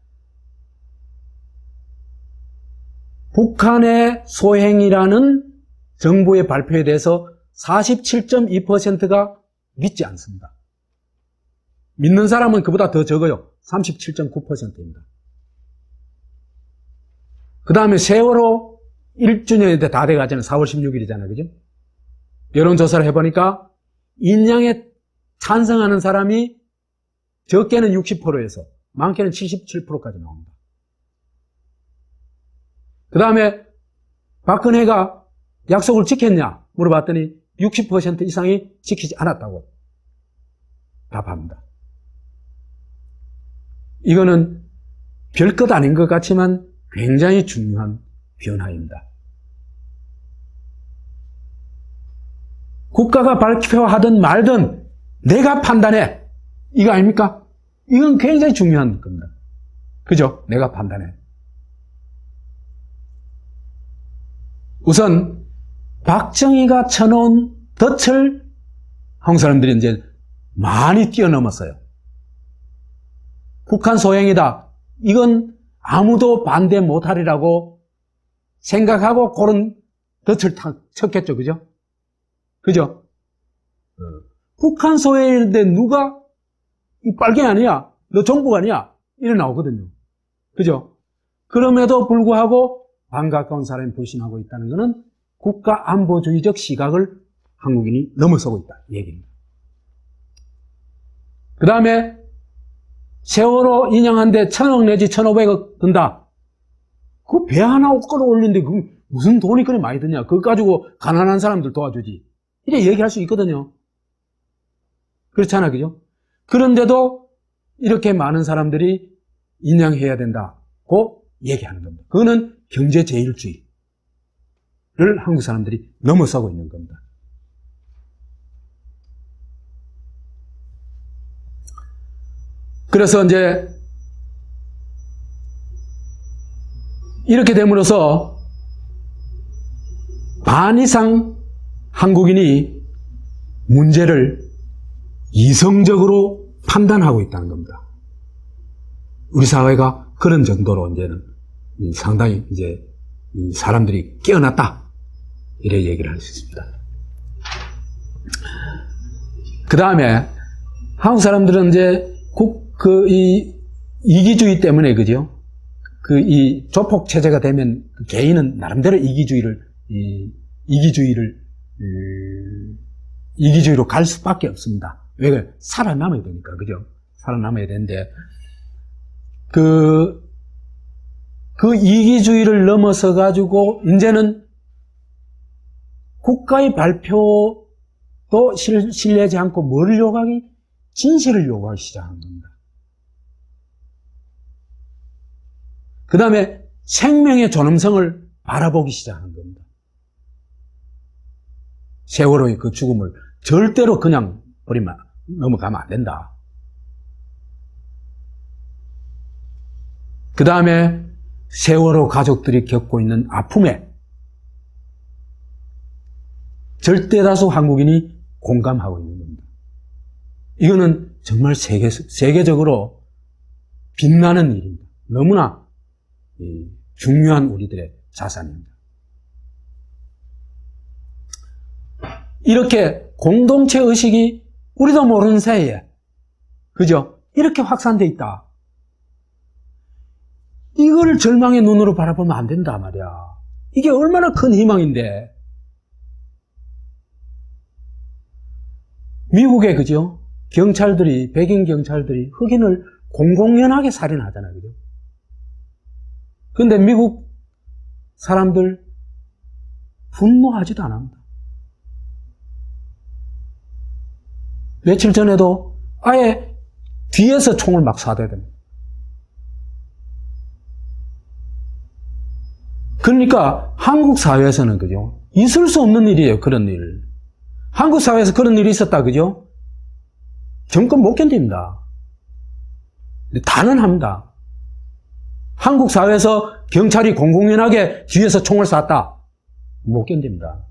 북한의 소행이라는 정부의 발표에 대해서 47.2%가 믿지 않습니다. 믿는 사람은 그보다 더 적어요. 37.9%입니다. 그 다음에 세월호 1주년이 다 돼가잖아요. 4월 16일이잖아요. 그죠? 여론조사를 해보니까 인양에 찬성하는 사람이 적게는 60%에서 많게는 77%까지 나옵니다. 그 다음에 박근혜가 약속을 지켰냐 물어봤더니 60% 이상이 지키지 않았다고 답합니다. 이거는 별것 아닌 것 같지만 굉장히 중요한 변화입니다. 국가가 발표하든 말든 내가 판단해. 이거 아닙니까? 이건 굉장히 중요한 겁니다. 그죠? 내가 판단해. 우선 박정희가 쳐놓은 덫을 한국 사람들이 이제 많이 뛰어넘었어요. 북한 소행이다. 이건 아무도 반대 못하리라고 생각하고 그런 덫을 쳤겠죠. 그죠? 그죠? 북한 소행인데 누가 빨갱이 아니야? 너 정부가 아니야? 이래 나오거든요. 그죠? 그럼에도 불구하고 반 가까운 사람이 불신하고 있다는 것은 국가 안보주의적 시각을 한국인이 넘어서고 있다. 이 얘기입니다. 그 다음에 세월호 인양한데 1,000억 내지 1,500억 든다. 그 배 하나 끌어올리는데 그 무슨 돈이 그리 많이 드냐. 그거 가지고 가난한 사람들 도와주지. 이래 얘기할 수 있거든요. 그렇잖아, 그죠? 그런데도 이렇게 많은 사람들이 인양해야 된다고 얘기하는 겁니다. 그거는 경제제일주의를 한국 사람들이 넘어서고 있는 겁니다. 그래서 이제 이렇게 됨으로써 반 이상 한국인이 문제를 이성적으로 판단하고 있다는 겁니다. 우리 사회가 그런 정도로 이제는 상당히 이제 사람들이 깨어났다. 이래 얘기를 할 수 있습니다. 그 다음에 한국 사람들은 이제 이기주의 때문에, 그죠? 이 조폭 체제가 되면 개인은 나름대로 이기주의로 갈 수밖에 없습니다. 왜? 살아남아야 되니까, 그죠? 살아남아야 되는데, 그 이기주의를 넘어서가지고, 이제는 국가의 발표도 신뢰하지 않고 뭘 요구하기? 진실을 요구하기 시작한 겁니다. 그 다음에 생명의 존엄성을 바라보기 시작한 겁니다. 세월호의 그 죽음을 절대로 그냥 넘어가면 안 된다. 그 다음에 세월호 가족들이 겪고 있는 아픔에 절대다수 한국인이 공감하고 있는 겁니다. 이거는 정말 세계적으로 빛나는 일입니다. 너무나 중요한 우리들의 자산입니다. 이렇게 공동체 의식이 우리도 모르는 사이에, 그죠? 이렇게 확산되어 있다. 이걸 절망의 눈으로 바라보면 안 된다 말이야. 이게 얼마나 큰 희망인데, 미국의 그죠? 경찰들이, 백인 경찰들이 흑인을 공공연하게 살인하잖아요. 그죠? 근데 미국 사람들 분노하지도 않습니다. 며칠 전에도 아예 뒤에서 총을 막 쏴대더니. 그러니까 한국 사회에서는 그죠? 있을 수 없는 일이에요. 그런 일. 한국 사회에서 그런 일이 있었다. 그죠? 정권 못 견딥니다. 단언합니다. 한국 사회에서 경찰이 공공연하게 뒤에서 총을 쐈다. 못 견딥니다.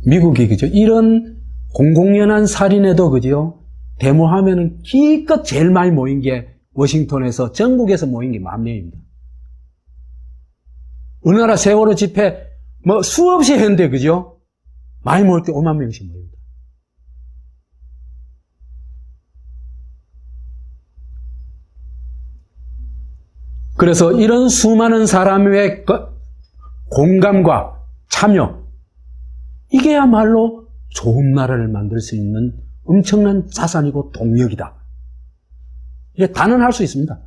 미국이 그죠? 이런 공공연한 살인에도 그죠? 데모하면은 기껏 제일 많이 모인 게 워싱턴에서 전국에서 모인 게 10,000명입니다. 우리나라 세월호 집회 뭐 수없이 했는데 그죠? 많이 모일 때 50,000명씩 모입니다. 그래서 이런 수많은 사람의 공감과 참여, 이게야말로 좋은 나라를 만들 수 있는 엄청난 자산이고 동력이다. 이게 단언할 수 있습니다.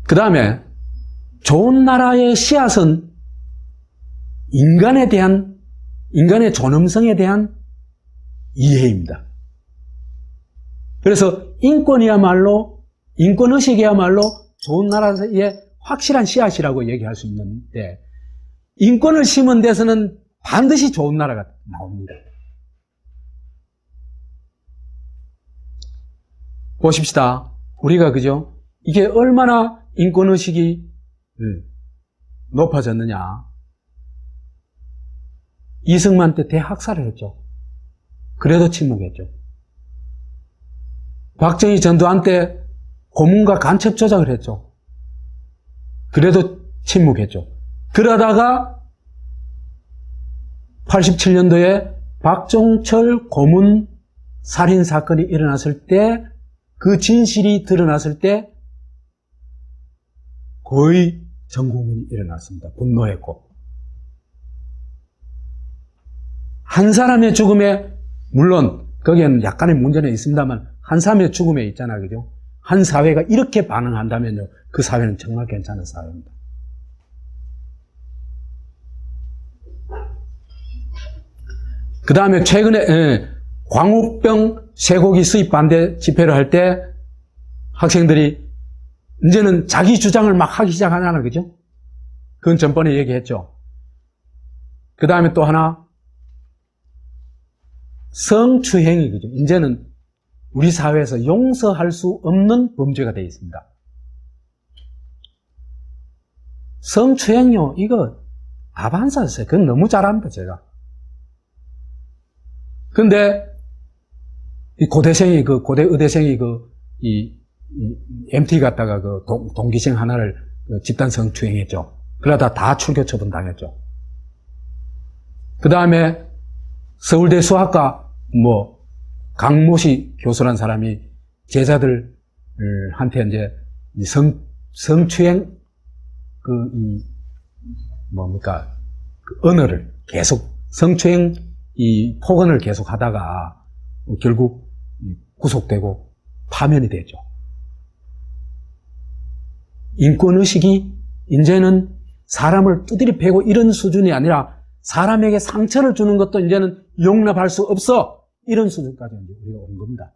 그 다음에 좋은 나라의 씨앗은 인간에 대한, 인간의 존엄성에 대한 이해입니다. 그래서 인권이야말로, 인권의식이야말로 좋은 나라의 확실한 씨앗이라고 얘기할 수 있는데, 인권을 심은 데서는 반드시 좋은 나라가 나옵니다. 보십시다. 우리가 그죠? 이게 얼마나 인권의식이 높아졌느냐. 이승만 때 대학살을 했죠. 그래도 침묵했죠. 박정희 전두환 때 고문과 간첩 조작을 했죠. 그래도 침묵했죠. 그러다가 87년도에 박종철 고문 살인 사건이 일어났을 때, 그 진실이 드러났을 때 거의 전 국민이 일어났습니다. 분노했고. 한 사람의 죽음에, 물론 거기에는 약간의 문제는 있습니다만, 한 사람의 죽음에 있잖아요. 그죠? 한 사회가 이렇게 반응한다면요, 그 사회는 정말 괜찮은 사회입니다. 그 다음에 최근에 광우병 쇠고기 수입 반대 집회를 할 때 학생들이 이제는 자기 주장을 막 하기 시작하잖아요. 그죠? 그건 전번에 얘기했죠. 그 다음에 또 하나, 성추행이, 그죠? 이제는 우리 사회에서 용서할 수 없는 범죄가 되어 있습니다. 성추행요, 이거 다반사였어요. 그건 너무 잘합니다, 제가. 근데, 이 고대생이, 고대 의대생이 MT 갔다가 동기생 하나를 집단 성추행했죠. 그러다 다 출교 처분 당했죠. 그 다음에 서울대 수학과 강모시 교수란 사람이 제자들한테 이제 성추행 언어를 계속, 성추행 폭언을 계속 하다가 결국 구속되고 파면이 되죠. 인권의식이 이제는 사람을 두드려 패고 이런 수준이 아니라 사람에게 상처를 주는 것도 이제는 용납할 수 없어. 이런 수준까지 우리가 온 겁니다.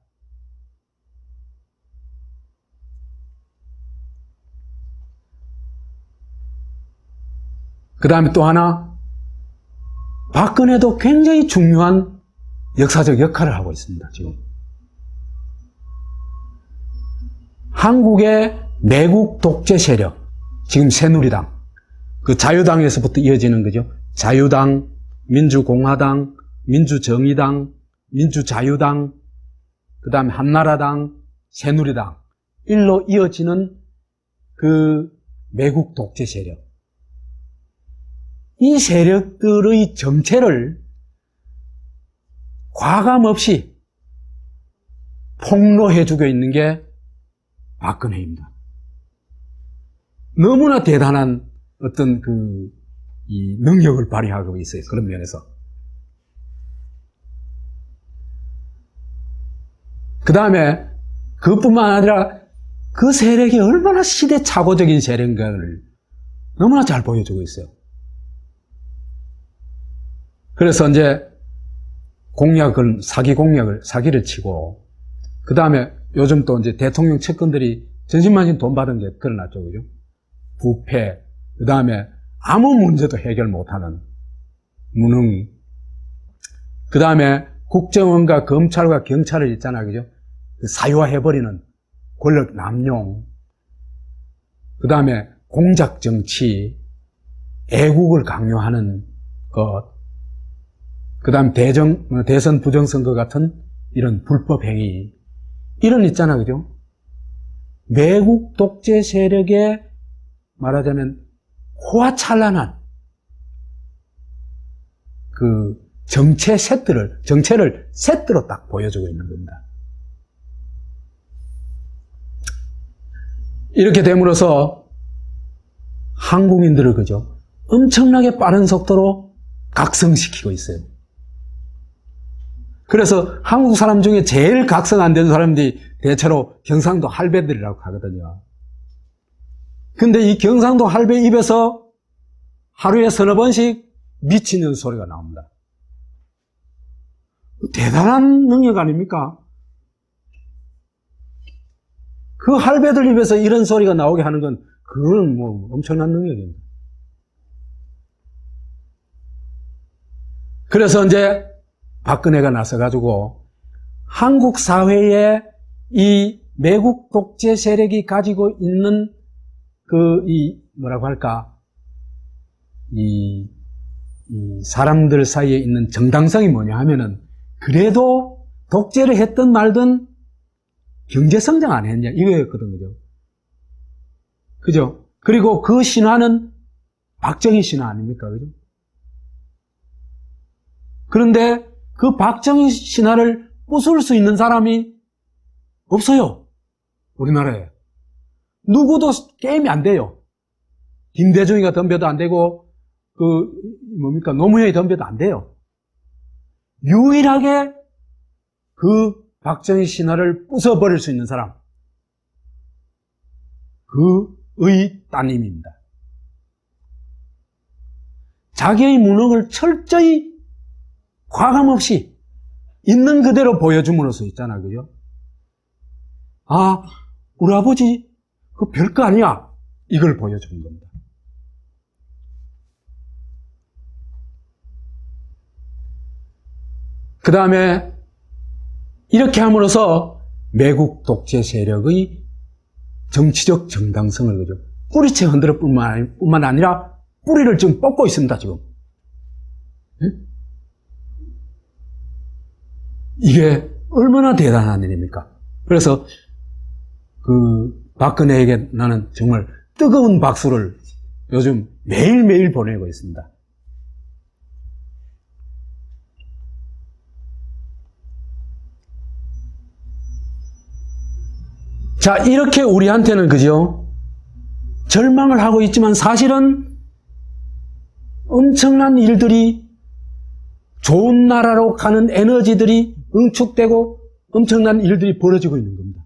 그 다음에 또 하나, 박근혜도 굉장히 중요한 역사적 역할을 하고 있습니다, 지금. 한국의 내국 독재 세력, 지금 새누리당, 그 자유당에서부터 이어지는 거죠. 자유당, 민주공화당, 민주정의당, 민주자유당, 그 다음에 한나라당, 새누리당, 일로 이어지는 그 매국 독재 세력. 이 세력들의 정체를 과감없이 폭로해주고 있는 게 박근혜입니다. 너무나 대단한 어떤 이 능력을 발휘하고 있어요. 그런 면에서. 그 다음에 그것뿐만 아니라 그 세력이 얼마나 시대착오적인 세력인가를 너무나 잘 보여주고 있어요. 그래서 이제 사기를 치고, 그 다음에 요즘 또 이제 대통령 측근들이 전신만신 돈 받은 게 드러났죠. 그죠? 부패, 그 다음에 아무 문제도 해결 못하는 무능, 그 다음에 국정원과 검찰과 경찰을 있잖아요. 그죠? 사유화해버리는 권력 남용, 그 다음에 공작 정치, 애국을 강요하는 것, 그 다음 대선 부정선거 같은 이런 불법 행위, 이런 있잖아, 그죠? 매국 독재 세력의 말하자면 호화찬란한 그 정체를 세트로 딱 보여주고 있는 겁니다. 이렇게 됨으로써 한국인들을 그죠? 엄청나게 빠른 속도로 각성시키고 있어요. 그래서 한국 사람 중에 제일 각성 안 된 사람들이 대체로 경상도 할배들이라고 하거든요. 근데 이 경상도 할배 입에서 하루에 서너 번씩 미치는 소리가 나옵니다. 대단한 능력 아닙니까? 그 할배들 입에서 이런 소리가 나오게 하는 건 그건 뭐 엄청난 능력입니다. 그래서 이제 박근혜가 나서가지고 한국 사회에 이 매국 독재 세력이 가지고 있는 뭐라고 할까, 이 사람들 사이에 있는 정당성이 뭐냐 하면은, 그래도 독재를 했든 말든 경제성장 안 했냐, 이거였거든, 그죠? 그죠? 그리고 그 신화는 박정희 신화 아닙니까, 그죠? 그런데 그 박정희 신화를 부술 수 있는 사람이 없어요, 우리나라에. 누구도 게임이 안 돼요. 김대중이가 덤벼도 안 되고, 노무현이 덤벼도 안 돼요. 유일하게 그 박정희 신화를 부숴버릴 수 있는 사람, 그의 따님입니다. 자기의 무능을 철저히 과감없이 있는 그대로 보여줌으로써 있잖아, 그죠? 아, 우리 아버지 그 별거 아니야, 이걸 보여주는 겁니다. 그 다음에 이렇게 함으로써 매국 독재 세력의 정치적 정당성을 그죠? 뿌리채 흔들어 뿐만 아니라 뿌리를 지금 뽑고 있습니다, 지금. 이게 얼마나 대단한 일입니까? 그래서 박근혜에게 나는 정말 뜨거운 박수를 요즘 매일매일 보내고 있습니다. 자, 이렇게 우리한테는 그죠? 절망을 하고 있지만 사실은 엄청난 일들이, 좋은 나라로 가는 에너지들이 응축되고 엄청난 일들이 벌어지고 있는 겁니다.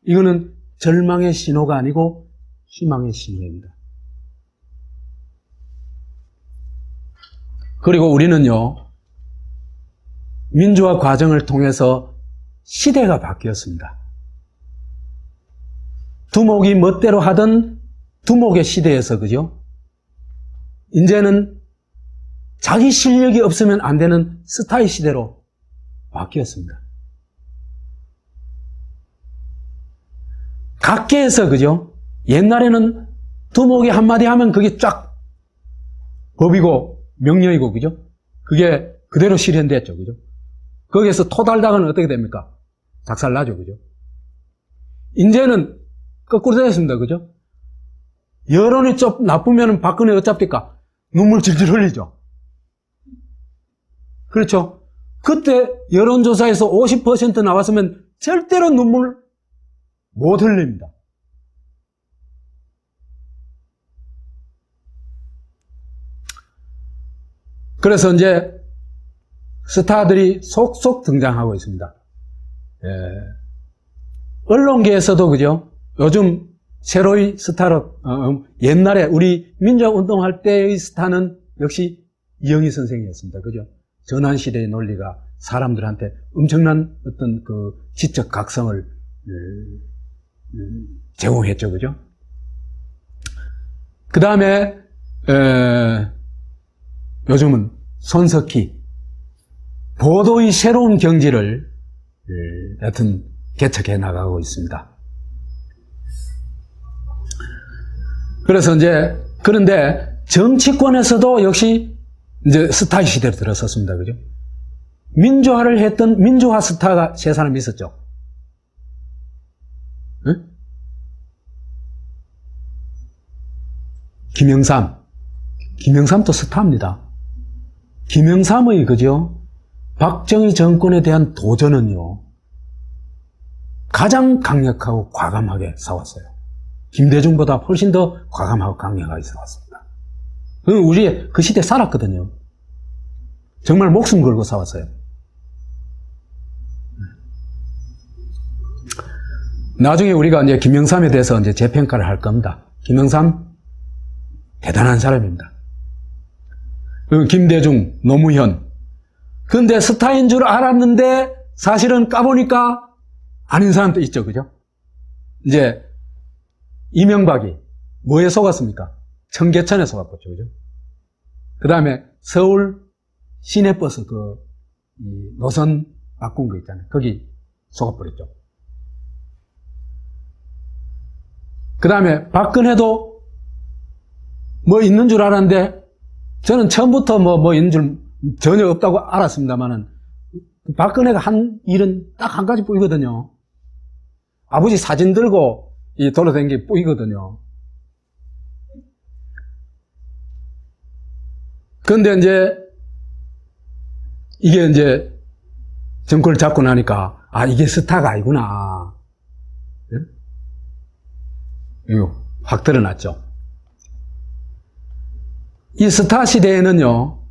이거는 절망의 신호가 아니고 희망의 신호입니다. 그리고 우리는요, 민주화 과정을 통해서 시대가 바뀌었습니다. 두목이 멋대로 하던 두목의 시대에서, 그죠? 이제는 자기 실력이 없으면 안 되는 스타의 시대로 바뀌었습니다. 각계에서, 그죠? 옛날에는 두목이 한마디 하면 그게 쫙 법이고 명령이고, 그죠? 그게 그대로 실현됐죠, 그죠? 거기에서 토달다가는 어떻게 됩니까? 작살나죠, 그죠? 이제는 거꾸로 되었습니다, 그죠? 여론이 좀 나쁘면 박근혜 어쩝니까? 눈물 질질 흘리죠. 그렇죠? 그때 여론조사에서 50% 나왔으면 절대로 눈물 못 흘립니다. 그래서 이제 스타들이 속속 등장하고 있습니다. 예. 언론계에서도 그죠? 요즘 새로이 스타로, 옛날에 우리 민주화운동할 때의 스타는 역시 이영희 선생이었습니다. 그죠? 전환시대의 논리가 사람들한테 엄청난 어떤 그 지적 각성을 제공했죠. 그죠? 그 다음에, 요즘은 손석희, 보도의 새로운 경지를 여튼 개척해 나가고 있습니다. 그래서 이제, 그런데 정치권에서도 역시 이제 스타 시대로 들어섰습니다. 그죠? 민주화를 했던 민주화 스타가 세 사람 있었죠. 응? 김영삼도 스타입니다. 김영삼의 그죠? 박정희 정권에 대한 도전은요, 가장 강력하고 과감하게 싸웠어요. 김대중보다 훨씬 더 과감하고 강력하게 싸웠습니다. 우리 그 시대에 살았거든요. 정말 목숨 걸고 싸웠어요. 나중에 우리가 이제 김영삼에 대해서 이제 재평가를 할 겁니다. 김영삼 대단한 사람입니다. 김대중, 노무현. 근데 스타인 줄 알았는데 사실은 까보니까 아닌 사람도 있죠. 그죠? 이제 이명박이 뭐에 속았습니까? 청계천에 속았죠. 그죠? 그 다음에 서울 시내버스 이 노선 바꾼 거 있잖아요. 거기 속아버렸죠. 그 다음에 박근혜도 뭐 있는 줄 알았는데 저는 처음부터 뭐 있는 줄 전혀 없다고 알았습니다만은 박근혜가 한 일은 딱 한 가지 보이거든요. 아버지 사진 들고 돌아다니는 게 보이거든요. 그런데 이게 이제 정권을 잡고 나니까 이게 스타가 아니구나. 이거 확 드러났죠. 이 스타 시대에는요,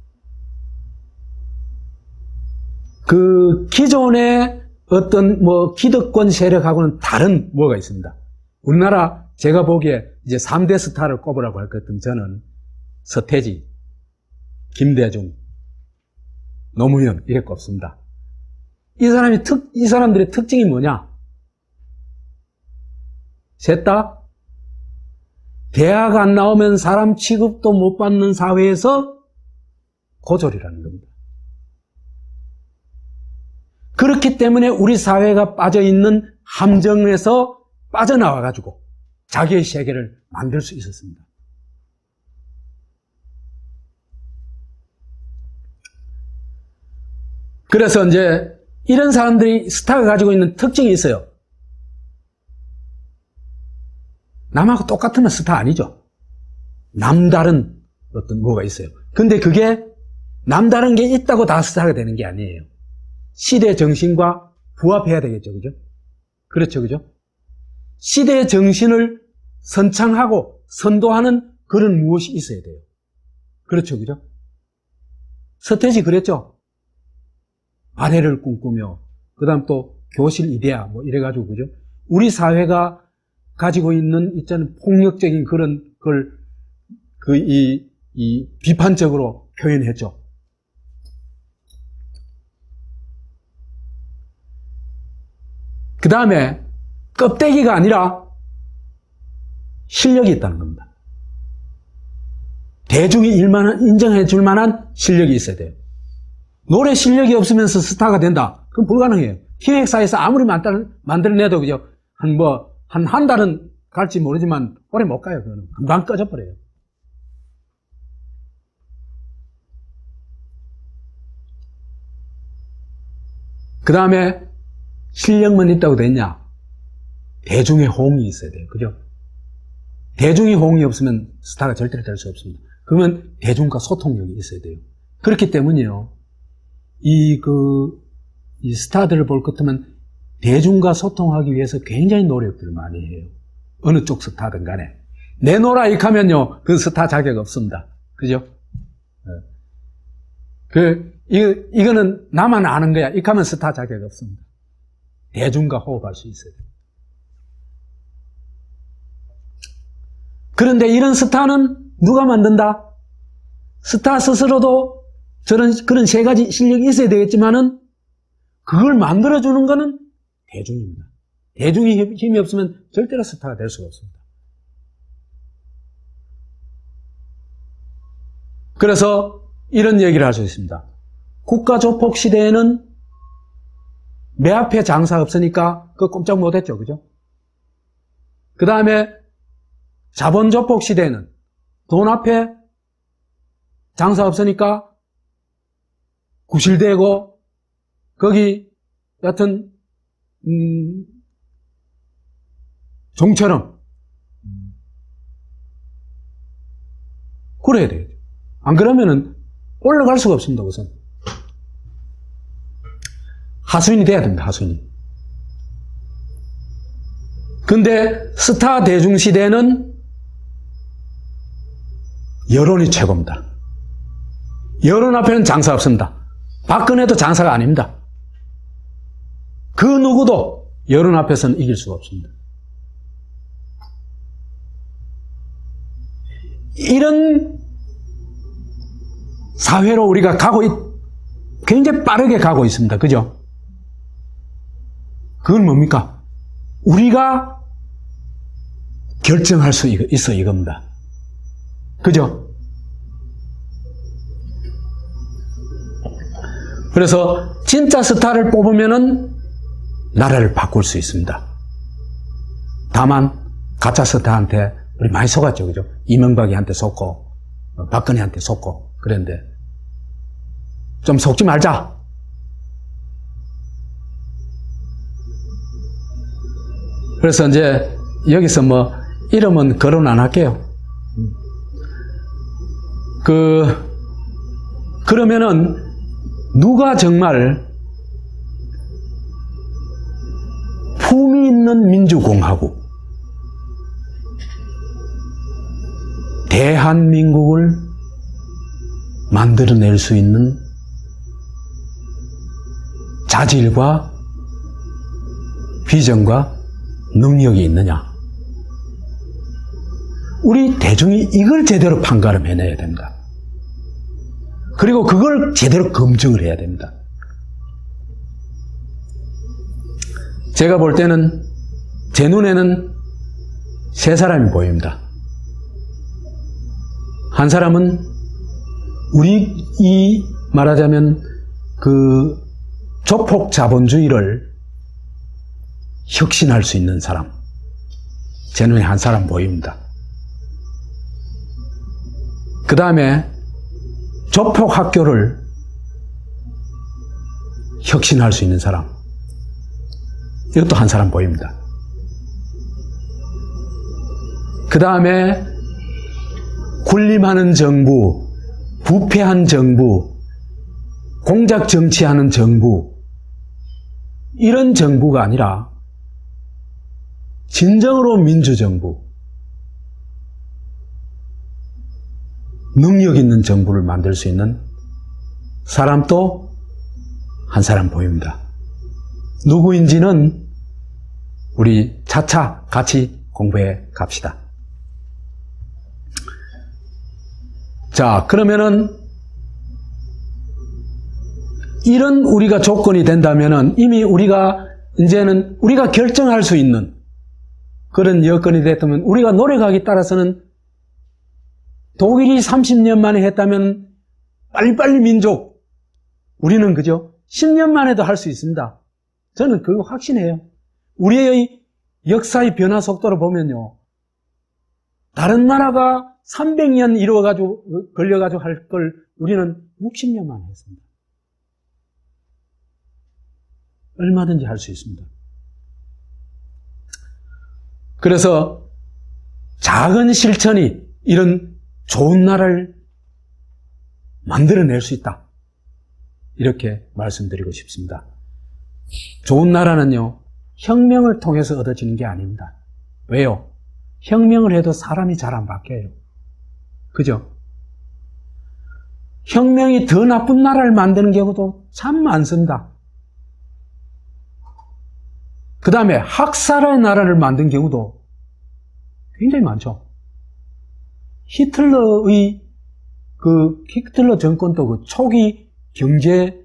그 기존의 어떤 기득권 세력하고는 다른 뭐가 있습니다. 우리나라 제가 보기에 이제 3대 스타를 꼽으라고 할 것 같은 저는 서태지, 김대중, 노무현 이렇게 꼽습니다. 이 사람들의 특징이 뭐냐? 셋 다 대학 안 나오면 사람 취급도 못 받는 사회에서 고졸이라는 겁니다. 그렇기 때문에 우리 사회가 빠져있는 함정에서 빠져나와가지고 자기의 세계를 만들 수 있었습니다. 그래서 이제 이런 사람들이 스타가 가지고 있는 특징이 있어요. 남하고 똑같으면 스타 아니죠. 남다른 어떤 뭐가 있어요. 근데 그게 남다른 게 있다고 다 스타가 되는 게 아니에요. 시대 정신과 부합해야 되겠죠. 그죠? 그렇죠. 그죠? 시대의 정신을 선창하고 선도하는 그런 무엇이 있어야 돼요. 그렇죠. 그죠? 서태지 그랬죠. 아내를 꿈꾸며, 그 다음 또 교실 이데아, 이래가지고, 그죠? 우리 사회가 가지고 있는 있잖아요. 폭력적인 그런 걸, 비판적으로 표현했죠. 그 다음에 껍데기가 아니라 실력이 있다는 겁니다. 대중이 인정해 줄 만한 실력이 있어야 돼요. 노래 실력이 없으면서 스타가 된다. 그건 불가능해요. 기획사에서 아무리 만들어내도 그죠? 한 달은 갈지 모르지만 오래 못 가요. 그거는 금방 꺼져버려요. 그 다음에 실력만 있다고 됐냐? 대중의 호응이 있어야 돼요. 그죠? 대중의 호응이 없으면 스타가 절대로 될 수 없습니다. 그러면 대중과 소통력이 있어야 돼요. 그렇기 때문에요. 이 스타들을 볼 것 같으면 대중과 소통하기 위해서 굉장히 노력들을 많이 해요. 어느 쪽 스타든 간에. 내노라 이렇게 하면요, 그 스타 자격 없습니다. 그죠? 이거는 나만 아는 거야. 이렇게 하면 스타 자격 없습니다. 대중과 호흡할 수 있어야 돼요. 그런데 이런 스타는 누가 만든다? 스타 스스로도 그런 세 가지 실력이 있어야 되겠지만은 그걸 만들어주는 거는 대중입니다. 대중이 힘이 없으면 절대로 스타가 될 수가 없습니다. 그래서 이런 얘기를 할 수 있습니다. 국가 조폭 시대에는 매 앞에 장사 없으니까 그거 꼼짝 못했죠. 그죠? 그 다음에 자본 조폭 시대에는 돈 앞에 장사 없으니까 구실대고 거기 여튼 종처럼 그래야 돼요. 안 그러면은 올라갈 수가 없습니다. 우선 하수인이 돼야 됩니다. 하수인이. 근데 스타 대중 시대는 여론이 최고입니다. 여론 앞에는 장사 없습니다. 박근혜도 장사가 아닙니다. 그 누구도 여론 앞에서는 이길 수가 없습니다. 이런 사회로 우리가 굉장히 빠르게 가고 있습니다. 그죠? 그건 뭡니까? 우리가 결정할 수 있어 이겁니다. 그죠? 그래서 진짜 스타를 뽑으면은 나라를 바꿀 수 있습니다. 다만 가짜 스타한테 우리 많이 속았죠. 그죠? 이명박이한테 속고 박근혜한테 속고 그랬는데 좀 속지 말자. 그래서 이제 여기서 이름은 거론 안 할게요. 그러면은 누가 정말 품위 있는 민주공화국, 대한민국을 만들어낼 수 있는 자질과 비전과 능력이 있느냐? 우리 대중이 이걸 제대로 판가름해내야 됩니다. 그리고 그걸 제대로 검증을 해야 됩니다. 제가 볼 때는 제 눈에는 세 사람이 보입니다. 한 사람은 말하자면 조폭 자본주의를 혁신할 수 있는 사람. 제 눈에 한 사람 보입니다. 그 다음에 조폭 학교를 혁신할 수 있는 사람. 이것도 한 사람 보입니다. 그 다음에 군림하는 정부, 부패한 정부, 공작 정치하는 정부, 이런 정부가 아니라 진정으로 민주정부, 능력 있는 정부를 만들 수 있는 사람도 한 사람 보입니다. 누구인지는 우리 차차 같이 공부해 갑시다. 자, 그러면은 이런 우리가 조건이 된다면은 이미 이제는 우리가 결정할 수 있는 그런 여건이 됐다면 우리가 노력하기 따라서는 독일이 30년 만에 했다면 빨리빨리 민족, 우리는 그죠? 10년 만에도 할 수 있습니다. 저는 그거 확신해요. 우리의 역사의 변화 속도를 보면요. 다른 나라가 300년 걸려가지고 할 걸 우리는 60년 만에 했습니다. 얼마든지 할 수 있습니다. 그래서 작은 실천이 이런 좋은 나라를 만들어낼 수 있다. 이렇게 말씀드리고 싶습니다. 좋은 나라는요, 혁명을 통해서 얻어지는 게 아닙니다. 왜요? 혁명을 해도 사람이 잘 안 바뀌어요. 그죠? 혁명이 더 나쁜 나라를 만드는 경우도 참 많습니다. 그 다음에 학살의 나라를 만든 경우도 굉장히 많죠. 히틀러 정권도 그 초기 경제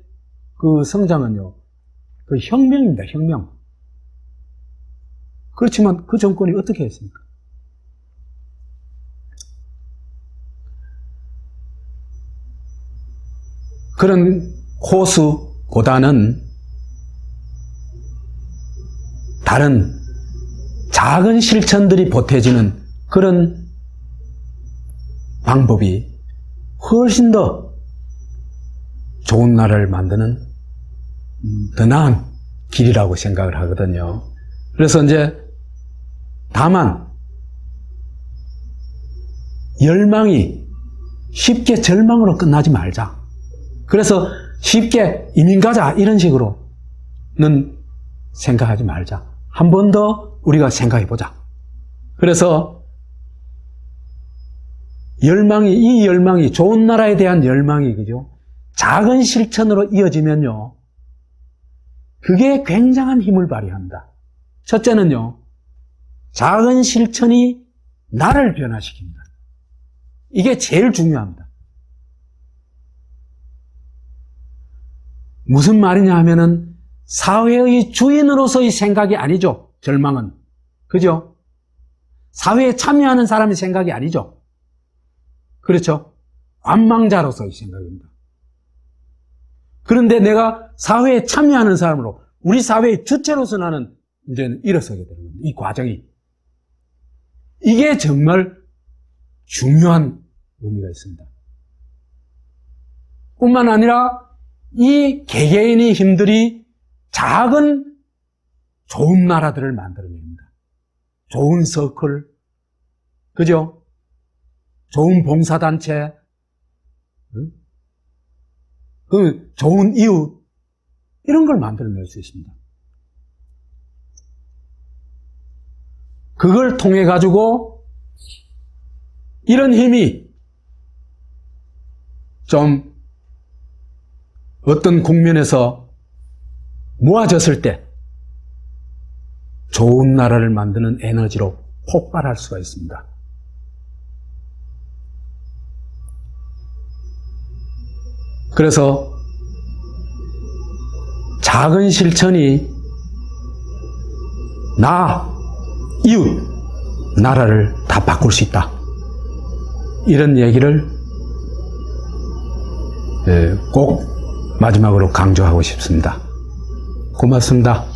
성장은요, 그 혁명입니다, 혁명. 그렇지만 그 정권이 어떻게 했습니까? 그런 코스보다는 다른 작은 실천들이 보태지는 그런 방법이 훨씬 더 좋은 나라를 만드는 더 나은 길이라고 생각을 하거든요. 그래서 이제 다만 열망이 쉽게 절망으로 끝나지 말자. 그래서 쉽게 이민 가자 이런 식으로는 생각하지 말자. 한 번 더 우리가 생각해 보자. 그래서 이 열망이 좋은 나라에 대한 열망이 그죠? 작은 실천으로 이어지면요. 그게 굉장한 힘을 발휘합니다. 첫째는요. 작은 실천이 나를 변화시킵니다. 이게 제일 중요합니다. 무슨 말이냐 하면은 사회의 주인으로서의 생각이 아니죠. 절망은. 그죠? 사회에 참여하는 사람의 생각이 아니죠. 그렇죠? 관망자로서의 생각입니다. 그런데 내가 사회에 참여하는 사람으로 우리 사회의 주체로서 나는 이제는 일어서게 되는 겁니다. 이 과정이. 이게 정말 중요한 의미가 있습니다. 뿐만 아니라 이 개개인의 힘들이 작은 좋은 나라들을 만들어냅니다. 좋은 서클, 그죠? 좋은 봉사단체, 그 좋은 이웃, 이런 걸 만들어낼 수 있습니다. 그걸 통해 가지고 이런 힘이 좀 어떤 국면에서 모아졌을 때 좋은 나라를 만드는 에너지로 폭발할 수가 있습니다. 그래서 작은 실천이 나, 이웃, 나라를 다 바꿀 수 있다. 이런 얘기를 꼭 마지막으로 강조하고 싶습니다. 고맙습니다.